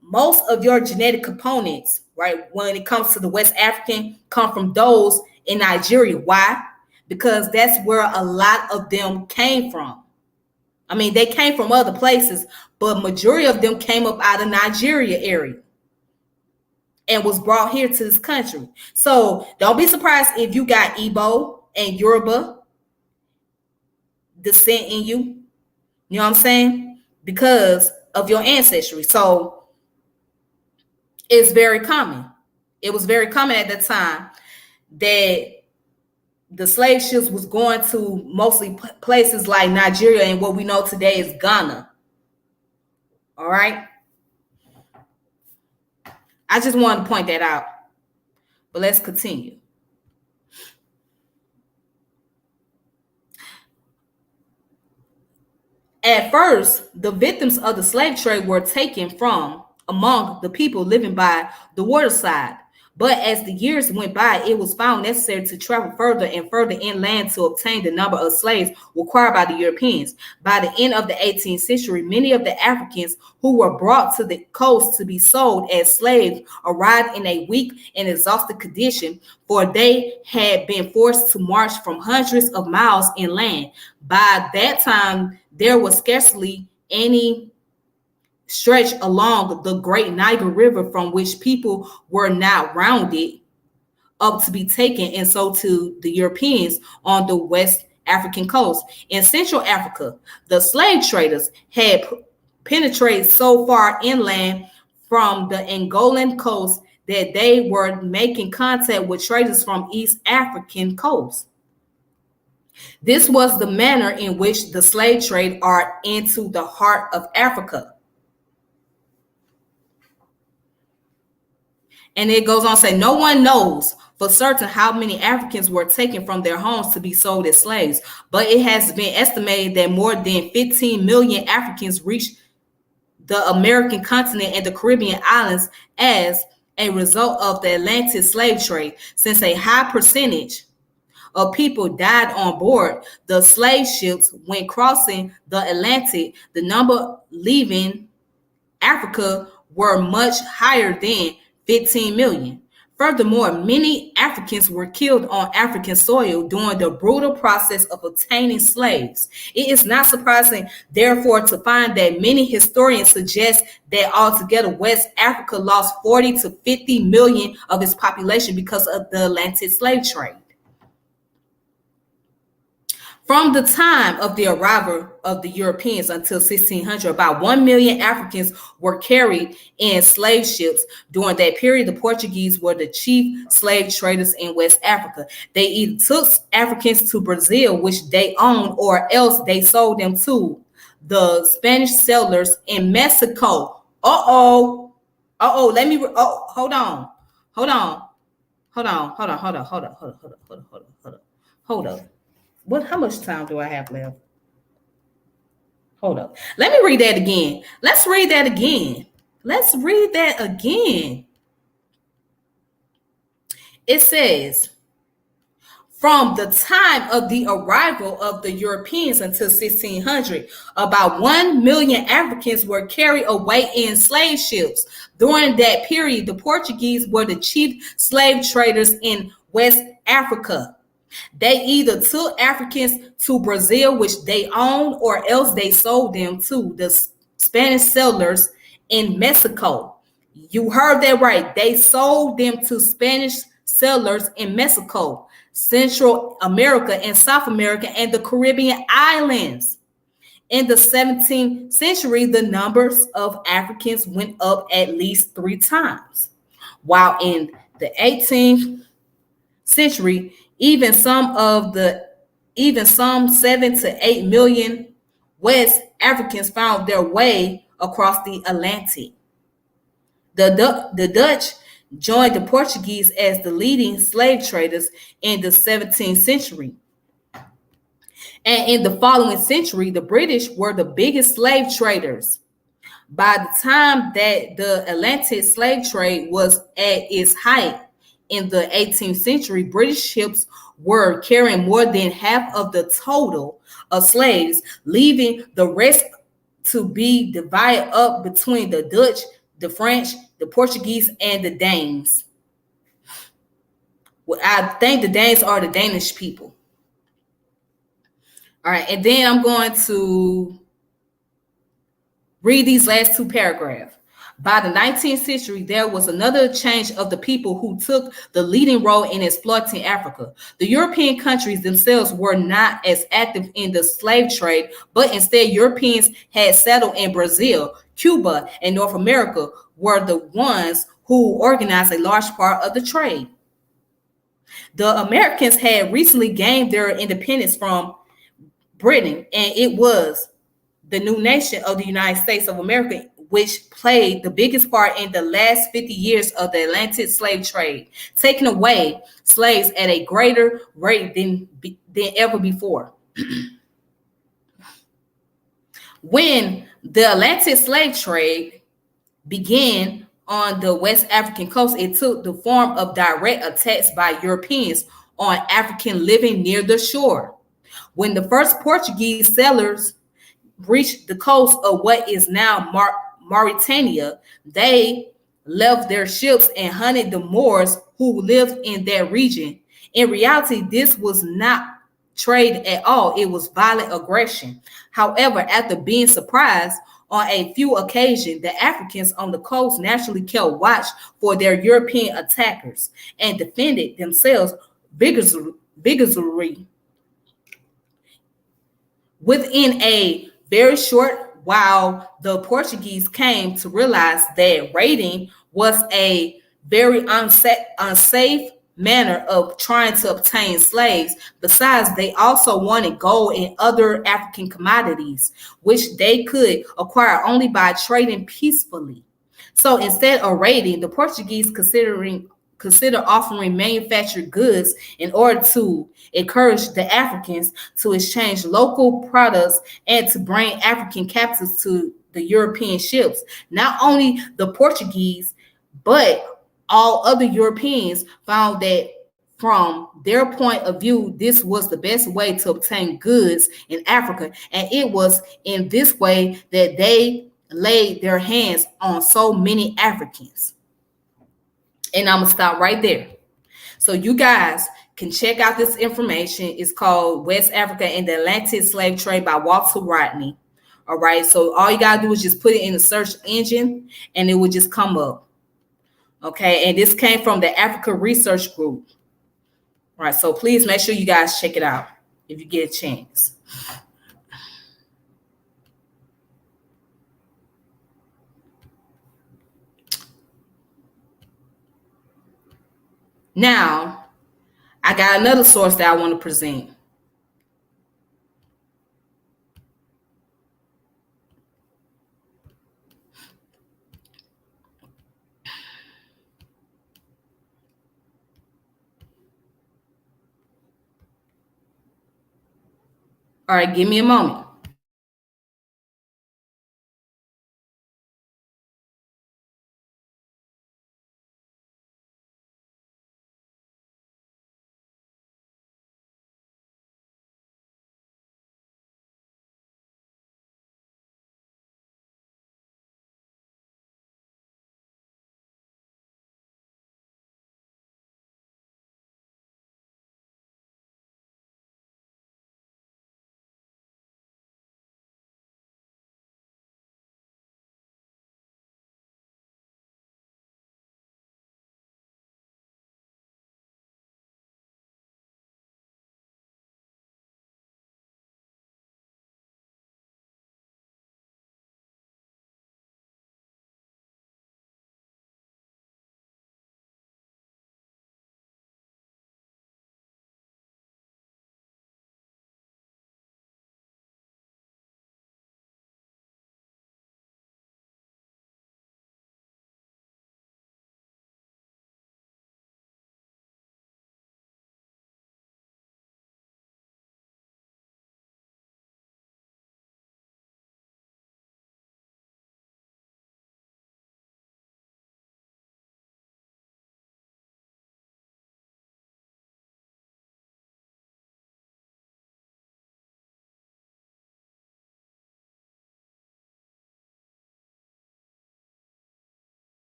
most of your genetic components, right, when it comes to the West African, come from those in Nigeria. Why? Because that's where a lot of them came from. I mean, they came from other places, but majority of them came up out of Nigeria area and was brought here to this country. So don't be surprised if you got Igbo and Yoruba descent in you. You know what I'm saying? Because of your ancestry. So it's very common. It was very common at the time that the slave ships was going to mostly places like Nigeria and what we know today is Ghana. All right. I just wanted to point that out. But let's continue. At first, the victims of the slave trade were taken from among the people living by the waterside. But as the years went by, it was found necessary to travel further and further inland to obtain the number of slaves required by the Europeans. By the end of the 18th century, many of the Africans who were brought to the coast to be sold as slaves arrived in a weak and exhausted condition, for they had been forced to march from hundreds of miles inland. By that time, there was scarcely any stretch along the great Niger River from which people were now rounded up to be taken and sold to the Europeans on the West African coast. In Central Africa, the slave traders had penetrated so far inland from the Angolan coast that they were making contact with traders from East African coast. This was the manner in which the slave trade are into the heart of Africa. And it goes on to say, no one knows for certain how many Africans were taken from their homes to be sold as slaves, but it has been estimated that more than 15 million Africans reached the American continent and the Caribbean islands as a result of the Atlantic slave trade. Since a high percentage of people died on board the slave ships when crossing the Atlantic, the number leaving Africa were much higher than 15 million. Furthermore, many Africans were killed on African soil during the brutal process of obtaining slaves. It is not surprising, therefore, to find that many historians suggest that altogether West Africa lost 40 to 50 million of its population because of the Atlantic slave trade. From the time of the arrival of the Europeans until 1600, about 1 million Africans were carried in slave ships. During that period, the Portuguese were the chief slave traders in West Africa. They either took Africans to Brazil, which they owned, or else they sold them to the Spanish settlers in Mexico. Hold on. What? How much time do I have left? Hold up. Let me read that again. Let's read that again. It says, from the time of the arrival of the Europeans until 1600, about 1 million Africans were carried away in slave ships. During that period, the Portuguese were the chief slave traders in West Africa. They either took Africans to Brazil, which they owned, or else they sold them to the Spanish settlers in Mexico. You heard that right. They sold them to Spanish settlers in Mexico, Central America, and South America, and the Caribbean islands. In the 17th century, the numbers of Africans went up at least 3 times, while in the 18th century, even some of the even some 7 to 8 million West Africans found their way across the Atlantic. The Dutch joined the Portuguese as the leading slave traders in the 17th century. And in the following century, the British were the biggest slave traders. By the time that the Atlantic slave trade was at its height in the 18th century, British ships were carrying more than half of the total of slaves, leaving the rest to be divided up between the Dutch, the French, the Portuguese, and the Danes. Well, I think the Danes are the Danish people. All right, and then I'm going to read these last two paragraphs. By the 19th century, there was another change of the people who took the leading role in exploiting Africa. The European countries themselves were not as active in the slave trade, but instead Europeans had settled in Brazil, Cuba, and North America were the ones who organized a large part of the trade. The Americans had recently gained their independence from Britain, and it was the new nation of the United States of America, which played the biggest part in the last 50 years of the Atlantic slave trade, taking away slaves at a greater rate than ever before. When the Atlantic slave trade began on the West African coast, it took the form of direct attacks by Europeans on African living near the shore. When the first Portuguese settlers reached the coast of what is now Mauritania, they left their ships and hunted the Moors who lived in that region. In reality, this was not trade at all. It was violent aggression. However, after being surprised on a few occasions, the Africans on the coast naturally kept watch for their European attackers and defended themselves vigorously. Within a very short while, the Portuguese came to realize that raiding was a very unsafe manner of trying to obtain slaves. Besides, they also wanted gold and other African commodities, which they could acquire only by trading peacefully. So instead of raiding, the Portuguese consider offering manufactured goods in order to encourage the Africans to exchange local products and to bring African captives to the European ships. Not only the Portuguese, but all other Europeans found that from their point of view, this was the best way to obtain goods in Africa. And it was in this way that they laid their hands on so many Africans. And I'm going to stop right there. So you guys can check out this information. It's called West Africa and the Atlantic Slave Trade by Walter Rodney. All right. So all you got to do is just put it in the search engine and it will just come up. Okay. And this came from the Africa Research Group. All right. So please make sure you guys check it out if you get a chance. Now, I got another source that I want to present. All right, give me a moment.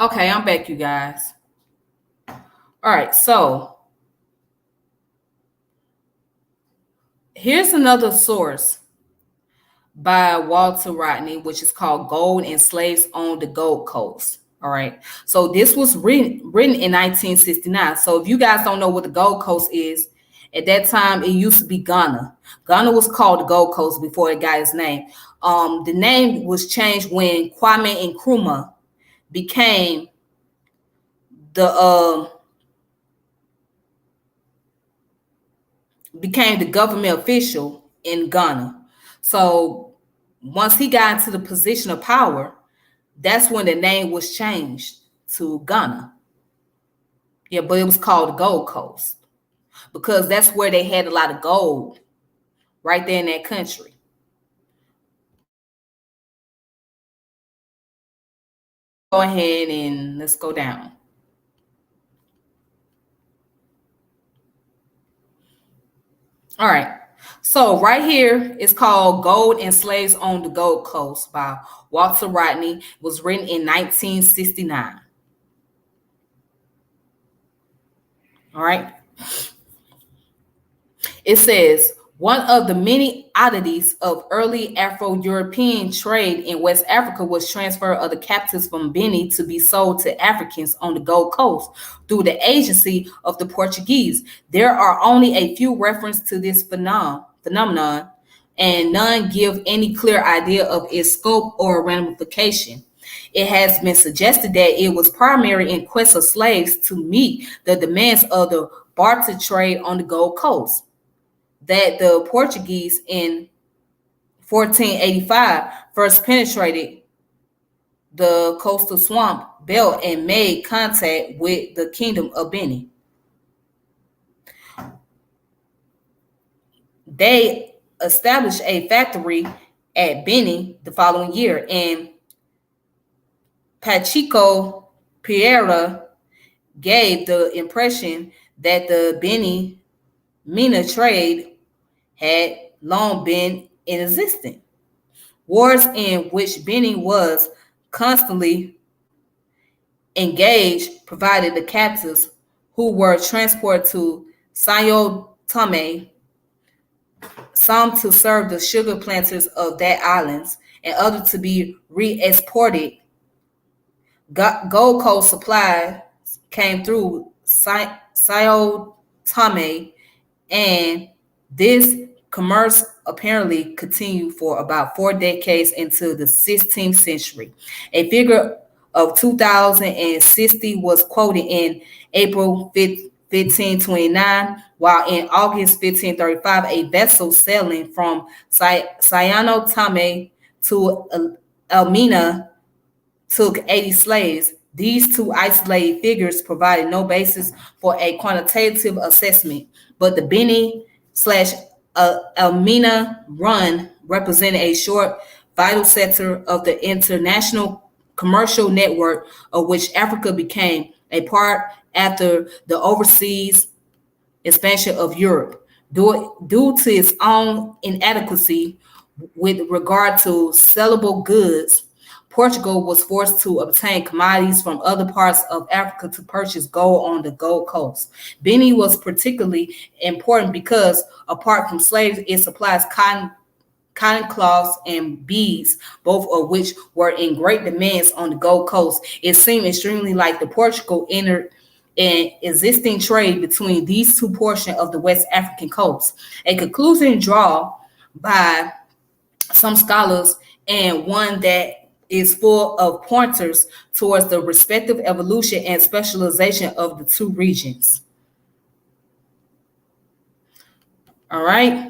Okay, I'm back, you guys. All right, so here's another source by Walter Rodney, which is called Gold and Slaves on the Gold Coast. All right. So this was written in 1969. So if you guys don't know what the Gold Coast is, at that time it used to be Ghana. Ghana was called the Gold Coast before it got its name. The name was changed when Kwame Nkrumah became the government official in Ghana. So once he got into the position of power, that's when the name was changed to Ghana. Yeah, but it was called the Gold Coast because that's where they had a lot of gold right there in that country. Go ahead and let's go down. All right. So right here it's called Gold and Slaves on the Gold Coast by Walter Rodney. It was written in 1969. All right. It says one of the many oddities of early Afro-European trade in West Africa was transfer of the captives from Benin to be sold to Africans on the Gold Coast through the agency of the Portuguese. There are only a few references to this phenomenon, and none give any clear idea of its scope or ramification. It has been suggested that it was primarily in quest of slaves to meet the demands of the barter trade on the Gold Coast that the Portuguese in 1485 first penetrated the coastal swamp belt and made contact with the kingdom of Benin. They established a factory at Benin the following year, and Pacheco Pereira gave the impression that the Benin Mina trade had long been in existence. Wars in which Benin was constantly engaged provided the captives who were transported to Sao Tome, some to serve the sugar planters of that islands, and others to be re-exported. Gold Coast supplies came through Sao Tome, and this commerce apparently continued for about 4 decades into the 16th century. A figure of 2060 was quoted in April 1529, while in August 1535, a vessel sailing from Sayano Tame to Elmina took 80 slaves. These two isolated figures provided no basis for a quantitative assessment, but the Beni slash Elmina run represented a short, vital sector of the international commercial network of which Africa became a part after the overseas expansion of Europe. Due to its own inadequacy with regard to sellable goods, Portugal was forced to obtain commodities from other parts of Africa to purchase gold on the Gold Coast. Benin was particularly important because, apart from slaves, it supplies cotton cloths and beads, both of which were in great demands on the Gold Coast. It seemed extremely like the Portugal entered an existing trade between these two portions of the West African coast. A conclusion drawn by some scholars, and one that is full of pointers towards the respective evolution and specialization of the two regions. All right.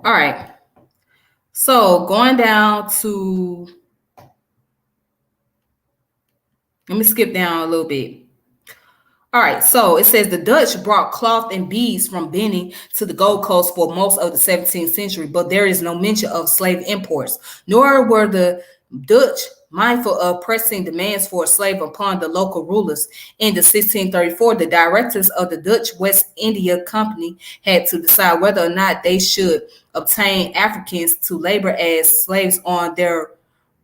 All right. So going down to, let me skip down a little bit. All right, so it says the Dutch brought cloth and beads from Benin to the Gold Coast for most of the 17th century, but there is no mention of slave imports, nor were the Dutch mindful of pressing demands for a slave upon the local rulers. In the 1634, the directors of the Dutch West India Company had to decide whether or not they should obtain Africans to labor as slaves on their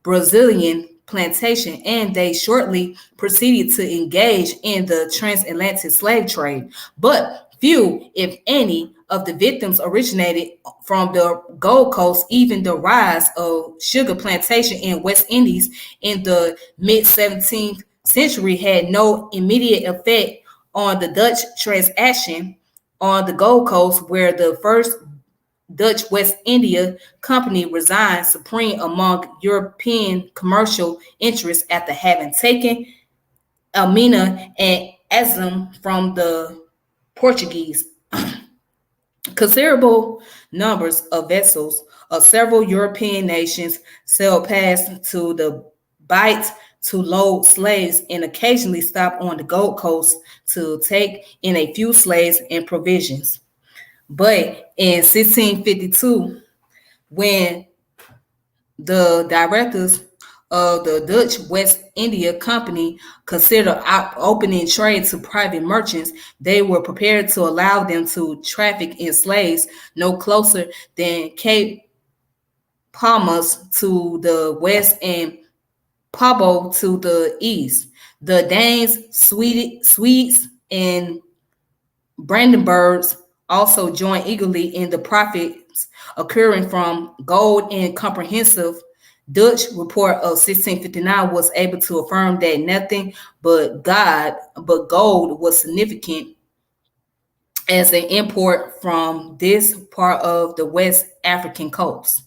Brazilian plantation, and they shortly proceeded to engage in the transatlantic slave trade. But few, if any, of the victims originated from the Gold Coast. Even the rise of sugar plantation in West Indies in the mid 17th century had no immediate effect on the Dutch transaction on the Gold Coast, where the first Dutch West India Company resigned supreme among European commercial interests after having taken Elmina and Azam from the Portuguese. Considerable numbers of vessels of several European nations sailed past to the Bight to load slaves and occasionally stop on the Gold Coast to take in a few slaves and provisions. But in 1652, when the directors of the Dutch West India Company considered opening trade to private merchants, they were prepared to allow them to traffic in slaves no closer than Cape Palmas to the west and Pabo to the east. The Danes, Swedes, and Brandenburgs also joined eagerly in the profits occurring from gold, and comprehensive Dutch report of 1659 was able to affirm that nothing but gold was significant as an import from this part of the West African coast.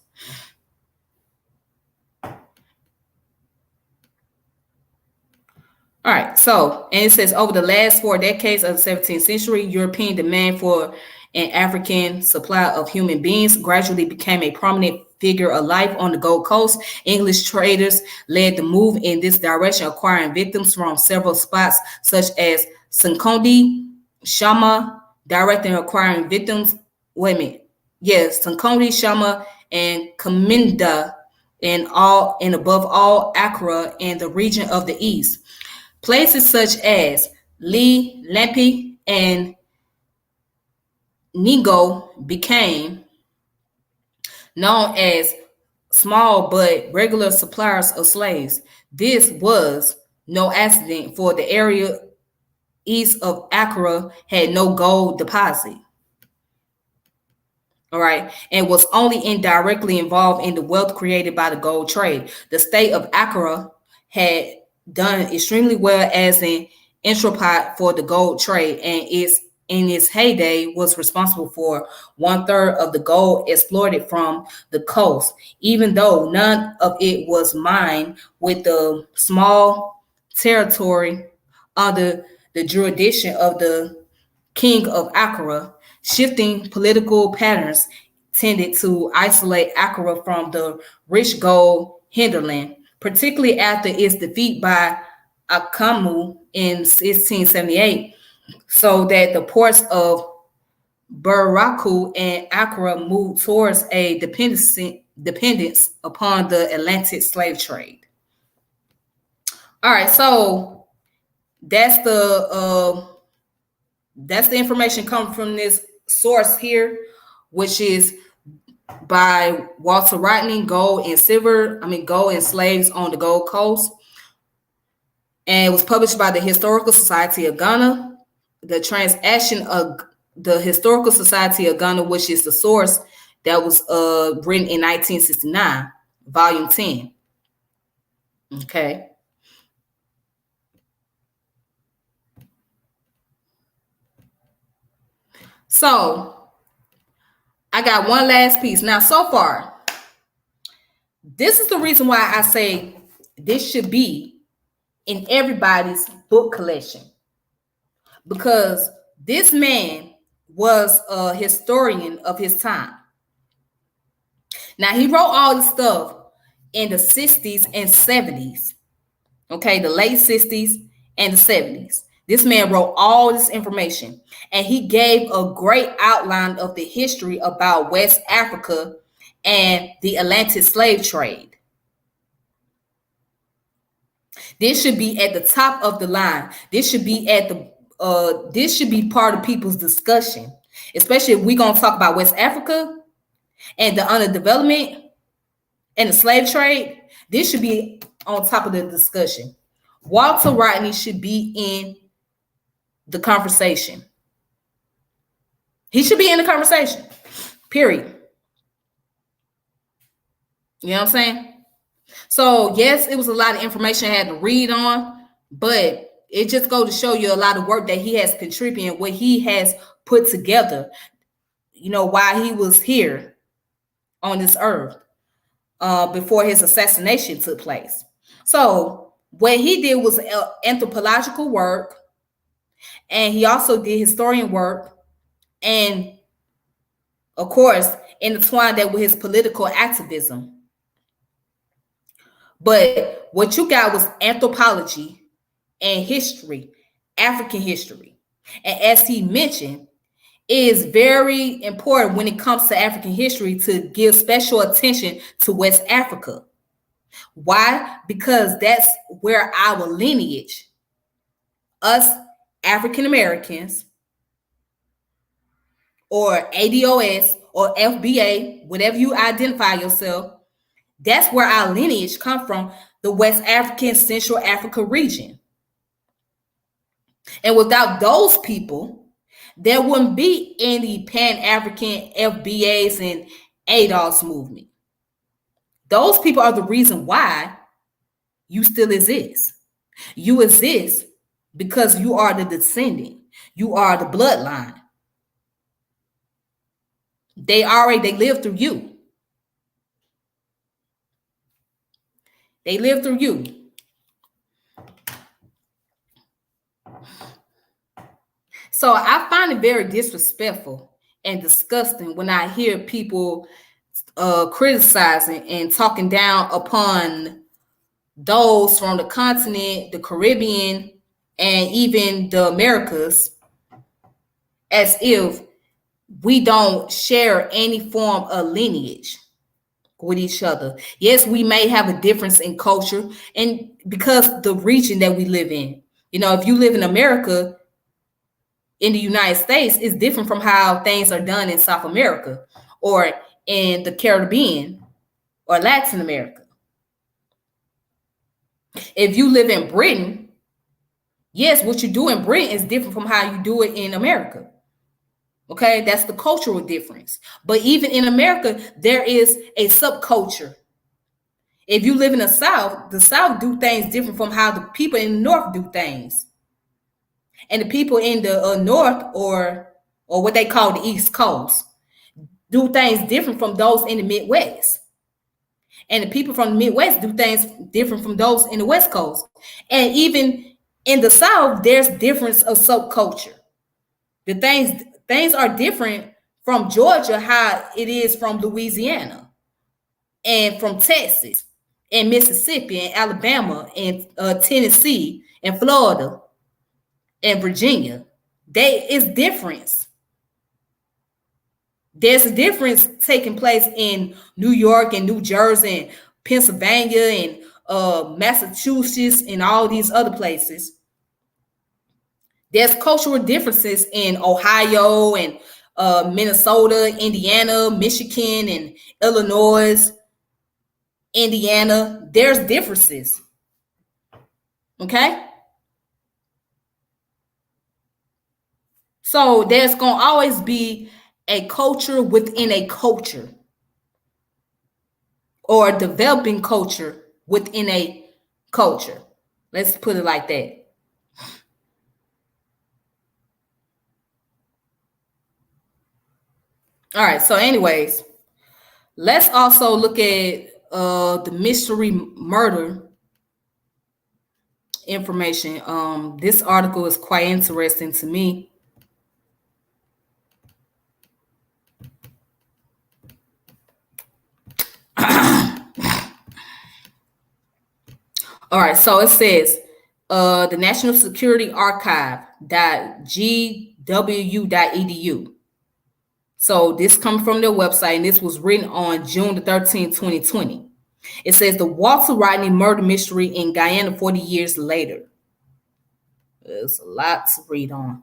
All right, so, and it says over the last 4 decades of the 17th century, European demand for an African supply of human beings gradually became a prominent figure of life on the Gold Coast. English traders led the move in this direction, acquiring victims from several spots, such as Sankondi, Shama, directing acquiring victims. Wait a minute. Yes, Sankondi, Shama, and Kaminda, and above all, Accra and the region of the East. Places such as Lee, Lampi, and Nego became known as small but regular suppliers of slaves. This was no accident, for the area east of Accra had no gold deposit. All right, and was only indirectly involved in the wealth created by the gold trade. The state of Accra had done extremely well as an entrepot for the gold trade, and in its heyday was responsible for 1/3 of the gold exploited from the coast, even though none of it was mined with the small territory under the jurisdiction of the king of Accra. Shifting political patterns tended to isolate Accra from the rich gold hinterland, particularly after its defeat by Akamu in 1678, so that the ports of Baraku and Accra moved towards a dependence upon the Atlantic slave trade. All right, so that's the information coming from this source here, which is by Walter Rodney, Gold and Slaves on the Gold Coast. And it was published by the Historical Society of Ghana. The transaction of the Historical Society of Ghana, which is the source, that was written in 1969, volume 10. Okay. So I got one last piece. Now, so far, this is the reason why I say this should be in everybody's book collection. Because this man was a historian of his time. Now, he wrote all this stuff in the 60s and 70s, okay, the late 60s and the 70s. This man wrote all this information, and he gave a great outline of the history about West Africa and the Atlantic slave trade. This should be at the top of the line. This should be this should be part of people's discussion, especially if we're gonna talk about West Africa and the underdevelopment and the slave trade. This should be on top of the discussion. Walter Rodney should be in the conversation. He should be in the conversation, period. You know what I'm saying? So, yes, it was a lot of information I had to read on, but it just goes to show you a lot of work that he has contributed, what he has put together, while he was here on this earth before his assassination took place. So, what he did was anthropological work, and he also did historian work, and, of course, intertwined that with his political activism. But what you got was anthropology and history, African history. And as he mentioned, it is very important when it comes to African history to give special attention to West Africa. Why? Because that's where our lineage, us African Americans, or ADOS or FBA, whatever you identify yourself, that's where our lineage come from, the West African Central Africa region. And without those people, there wouldn't be any Pan-African FBAs and ADOS movement. Those people are the reason why you still exist. You exist because you are the descendant. You are the bloodline. They live through you. They live through you. So I find it very disrespectful and disgusting when I hear people criticizing and talking down upon those from the continent, the Caribbean, and even the Americas, as if we don't share any form of lineage with each other. Yes, we may have a difference in culture, and because the region that we live in, if you live in America, in the United States, is different from how things are done in South America or in the Caribbean or Latin America. If you live in Britain, yes, what you do in Britain is different from how you do it in America. Okay, that's the cultural difference. But even in America, there is a subculture. If you live in the South do things different from how the people in the North do things. And the people in the North or what they call the East Coast do things different from those in the Midwest. And the people from the Midwest do things different from those in the West Coast. And even in the South, there's difference of subculture. The things are different from Georgia, how it is from Louisiana, and from Texas, and Mississippi, and Alabama, and Tennessee, and Florida, and Virginia. It's difference. There's a difference taking place in New York and New Jersey and Pennsylvania and Massachusetts and all these other places. There's cultural differences in Ohio and Minnesota, Indiana, Michigan, and Illinois, Indiana. There's differences. Okay? So there's going to always be a culture within a culture, or a developing culture within a culture. Let's put it like that. All right, so anyways, let's also look at the mystery murder information. This article is quite interesting to me. All right, so it says the National Security Archive.gw.edu. So this comes from their website, and this was written on June the 13th, 2020. It says the Walter Rodney murder mystery in Guyana 40 years later. There's a lot to read on.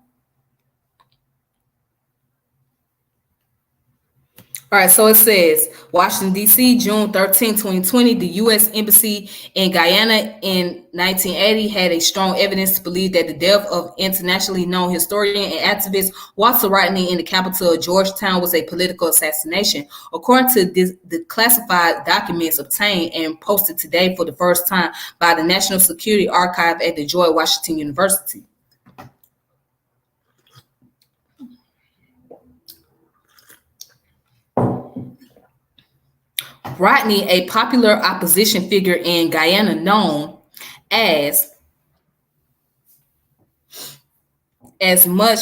All right, so it says Washington, D.C., June 13, 2020, the U.S. Embassy in Guyana in 1980 had a strong evidence to believe that the death of internationally known historian and activist Walter Rodney in the capital of Georgetown was a political assassination. According to the classified documents obtained and posted today for the first time by the National Security Archive at the George Washington University. Rodney, a popular opposition figure in Guyana known as much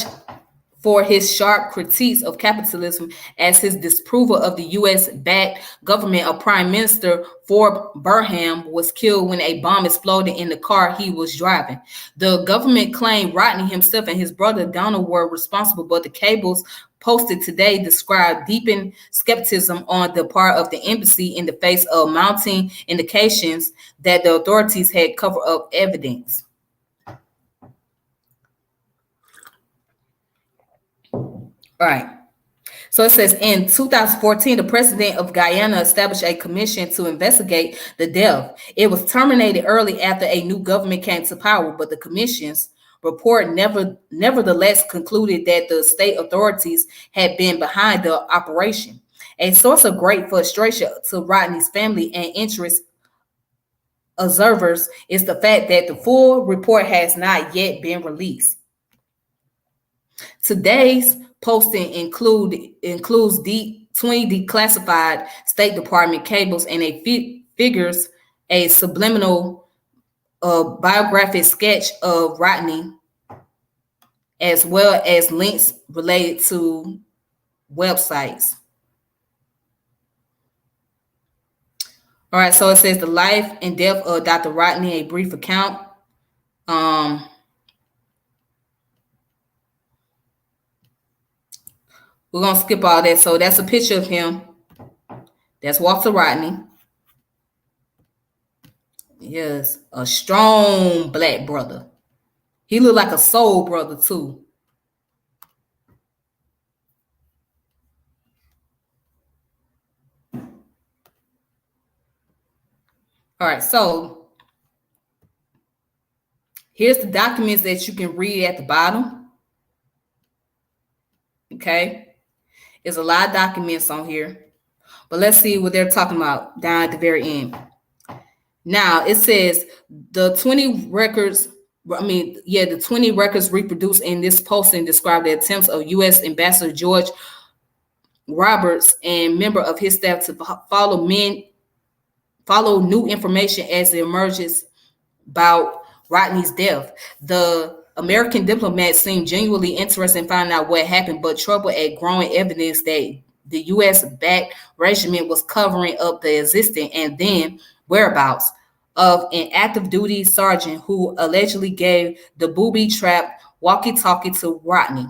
for his sharp critiques of capitalism as his disapproval of the U.S.-backed government of Prime Minister Ford Burham, was killed when a bomb exploded in the car he was driving. The government claimed Rodney himself and his brother Donald were responsible, but the cables posted today described deepened skepticism on the part of the embassy in the face of mounting indications that the authorities had covered up evidence. All right. So it says in 2014, the president of Guyana established a commission to investigate the death. It was terminated early after a new government came to power, but the commission's report nevertheless concluded that the state authorities had been behind the operation. A source of great frustration to Rodney's family and interest observers is the fact that the full report has not yet been released. Today's posting includes the 20 declassified State Department cables and figures a subliminal biographic sketch of Rodney, as well as links related to websites. All right, so it says the life and death of Dr. Rodney, a brief account. We're going to skip all that. So that's a picture of him. That's Walter Rodney. Yes, a strong black brother. He looked like a soul brother too. All right, so here's the documents that you can read at the bottom. Okay, there's a lot of documents on here, but let's see what they're talking about down at the very end. Now it says the 20 records reproduced in this posting describe the attempts of U.S. Ambassador George Roberts and member of his staff to follow new information as it emerges about Rodney's death. The American diplomat seemed genuinely interested in finding out what happened, but troubled at growing evidence that the U.S.-backed regime was covering up the existence and then whereabouts of an active duty sergeant who allegedly gave the booby-trapped walkie-talkie to Rodney.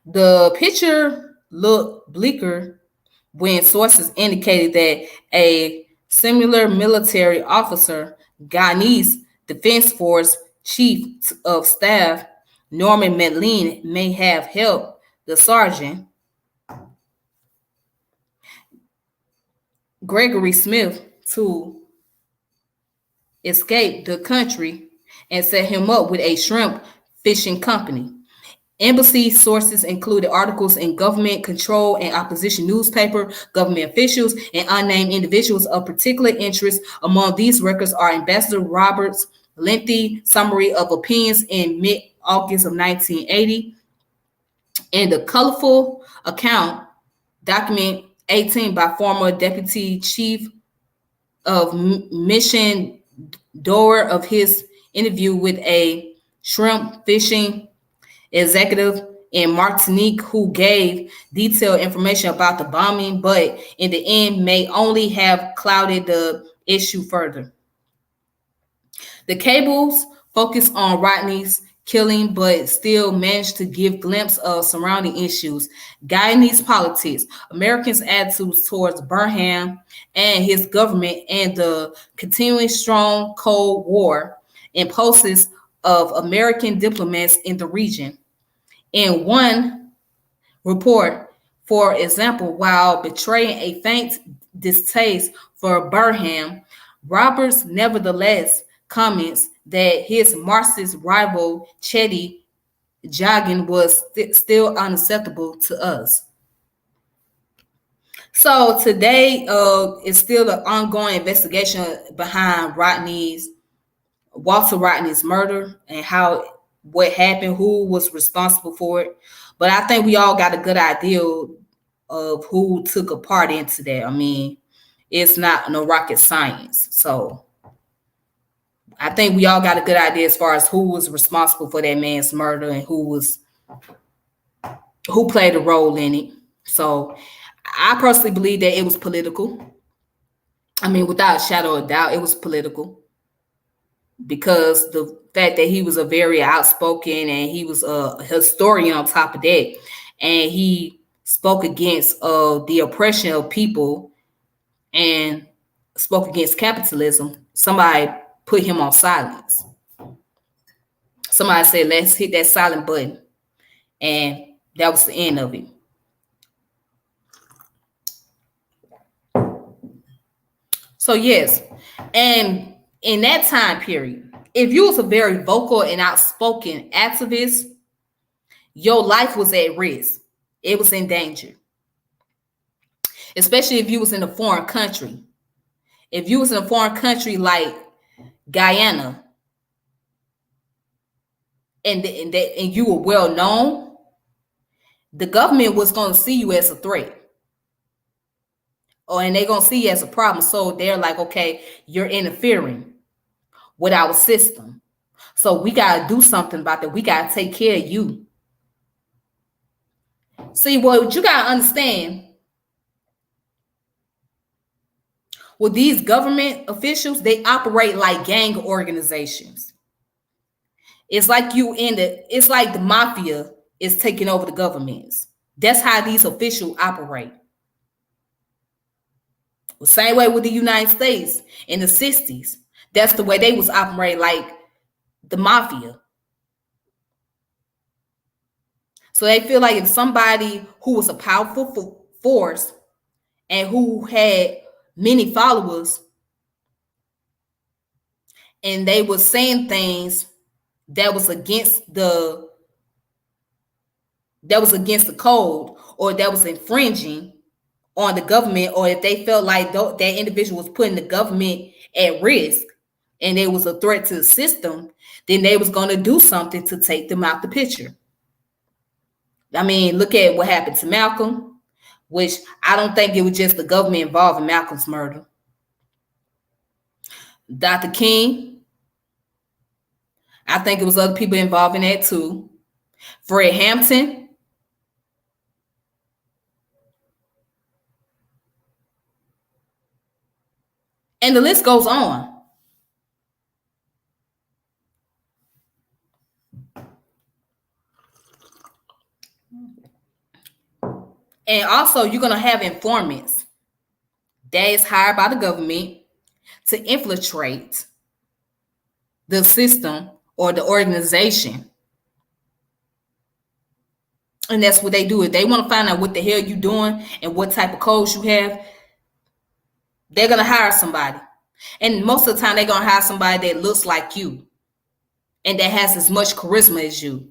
The picture looked bleaker when sources indicated that a similar military officer, Guyanese Defense Force Chief of Staff Norman Medlin, may have helped the sergeant Gregory Smith to escape the country and set him up with a shrimp fishing company. Embassy sources included articles in government control and opposition newspaper, government officials, and unnamed individuals of particular interest. Among these records are Ambassador Roberts' lengthy summary of opinions in mid-August of 1980 and the colorful account, document 18, by former Deputy Chief of Mission Doer of his interview with a shrimp fishing executive in Martinique who gave detailed information about the bombing, but in the end may only have clouded the issue further. The cables focus on Rodney's killing, but still managed to give glimpse of surrounding issues, Guyanese politics, Americans' attitudes towards Burham and his government, and the continuing strong Cold War impulses of American diplomats in the region. In one report, for example, while betraying a faint distaste for Burham, Roberts nevertheless comments that his Marxist rival Chetty Jagan was still unacceptable to us. So today is still an ongoing investigation behind Walter Rodney's murder and what happened, who was responsible for it. But I think we all got a good idea of who took a part into that. I mean, it's not no rocket science. So I think we all got a good idea as far as who was responsible for that man's murder and who played a role in it. So I personally believe that it was political. I mean, without a shadow of doubt, it was political, because the fact that he was a very outspoken and he was a historian on top of that, and he spoke against the oppression of people and spoke against capitalism. Somebody put him on silence. Somebody said, let's hit that silent button. And that was the end of it. So yes, and in that time period, if you was a very vocal and outspoken activist, your life was at risk. It was in danger. Especially if you was in a foreign country. If you was in a foreign country like Guyana, and you were well known, the government was going to see you as a threat. And they're going to see you as a problem. So they're like, okay, you're interfering with our system. So we got to do something about that. We got to take care of you. See, what you got to understand, with these government officials, they operate like gang organizations. It's like it's like the mafia is taking over the governments. That's how these officials operate. The same way with the United States in the 60s. That's the way they was operating, like the mafia. So they feel like if somebody who was a powerful force and who had many followers, and they were saying things that was against the code, or that was infringing on the government, or if they felt like that individual was putting the government at risk and it was a threat to the system, then they was going to do something to take them out the picture. I mean, look at what happened to Malcolm, which I don't think it was just the government involved in Malcolm's murder. Dr. King, I think it was other people involved in that too. Fred Hampton. And the list goes on. And also, you're going to have informants that is hired by the government to infiltrate the system or the organization. And that's what they do. If they want to find out what the hell you're doing and what type of codes you have, they're going to hire somebody. And most of the time, they're going to hire somebody that looks like you and that has as much charisma as you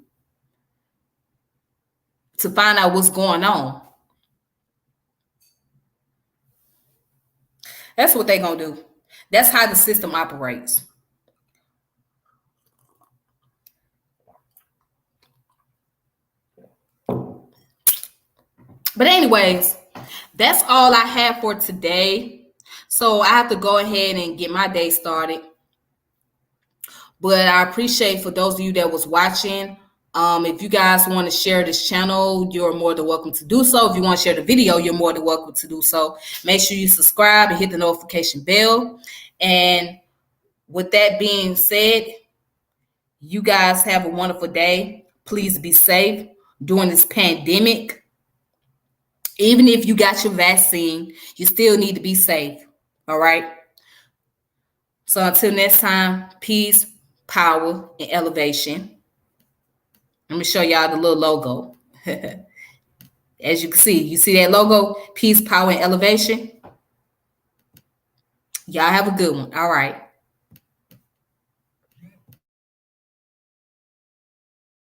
to find out what's going on. That's what they're going to do. That's how the system operates. But anyways, that's all I have for today. So I have to go ahead and get my day started. But I appreciate for those of you that was watching. If you guys want to share this channel, you're more than welcome to do so. If you want to share the video, you're more than welcome to do so. Make sure you subscribe and hit the notification bell. And With that being said, you guys have a wonderful day. Please be safe during this pandemic. Even if you got your vaccine, you still need to be safe. All right. So until next time, peace, power, and elevation. Let me show y'all the little logo. As you can see, you see that logo? Peace, power, and elevation. Y'all have a good one. All right.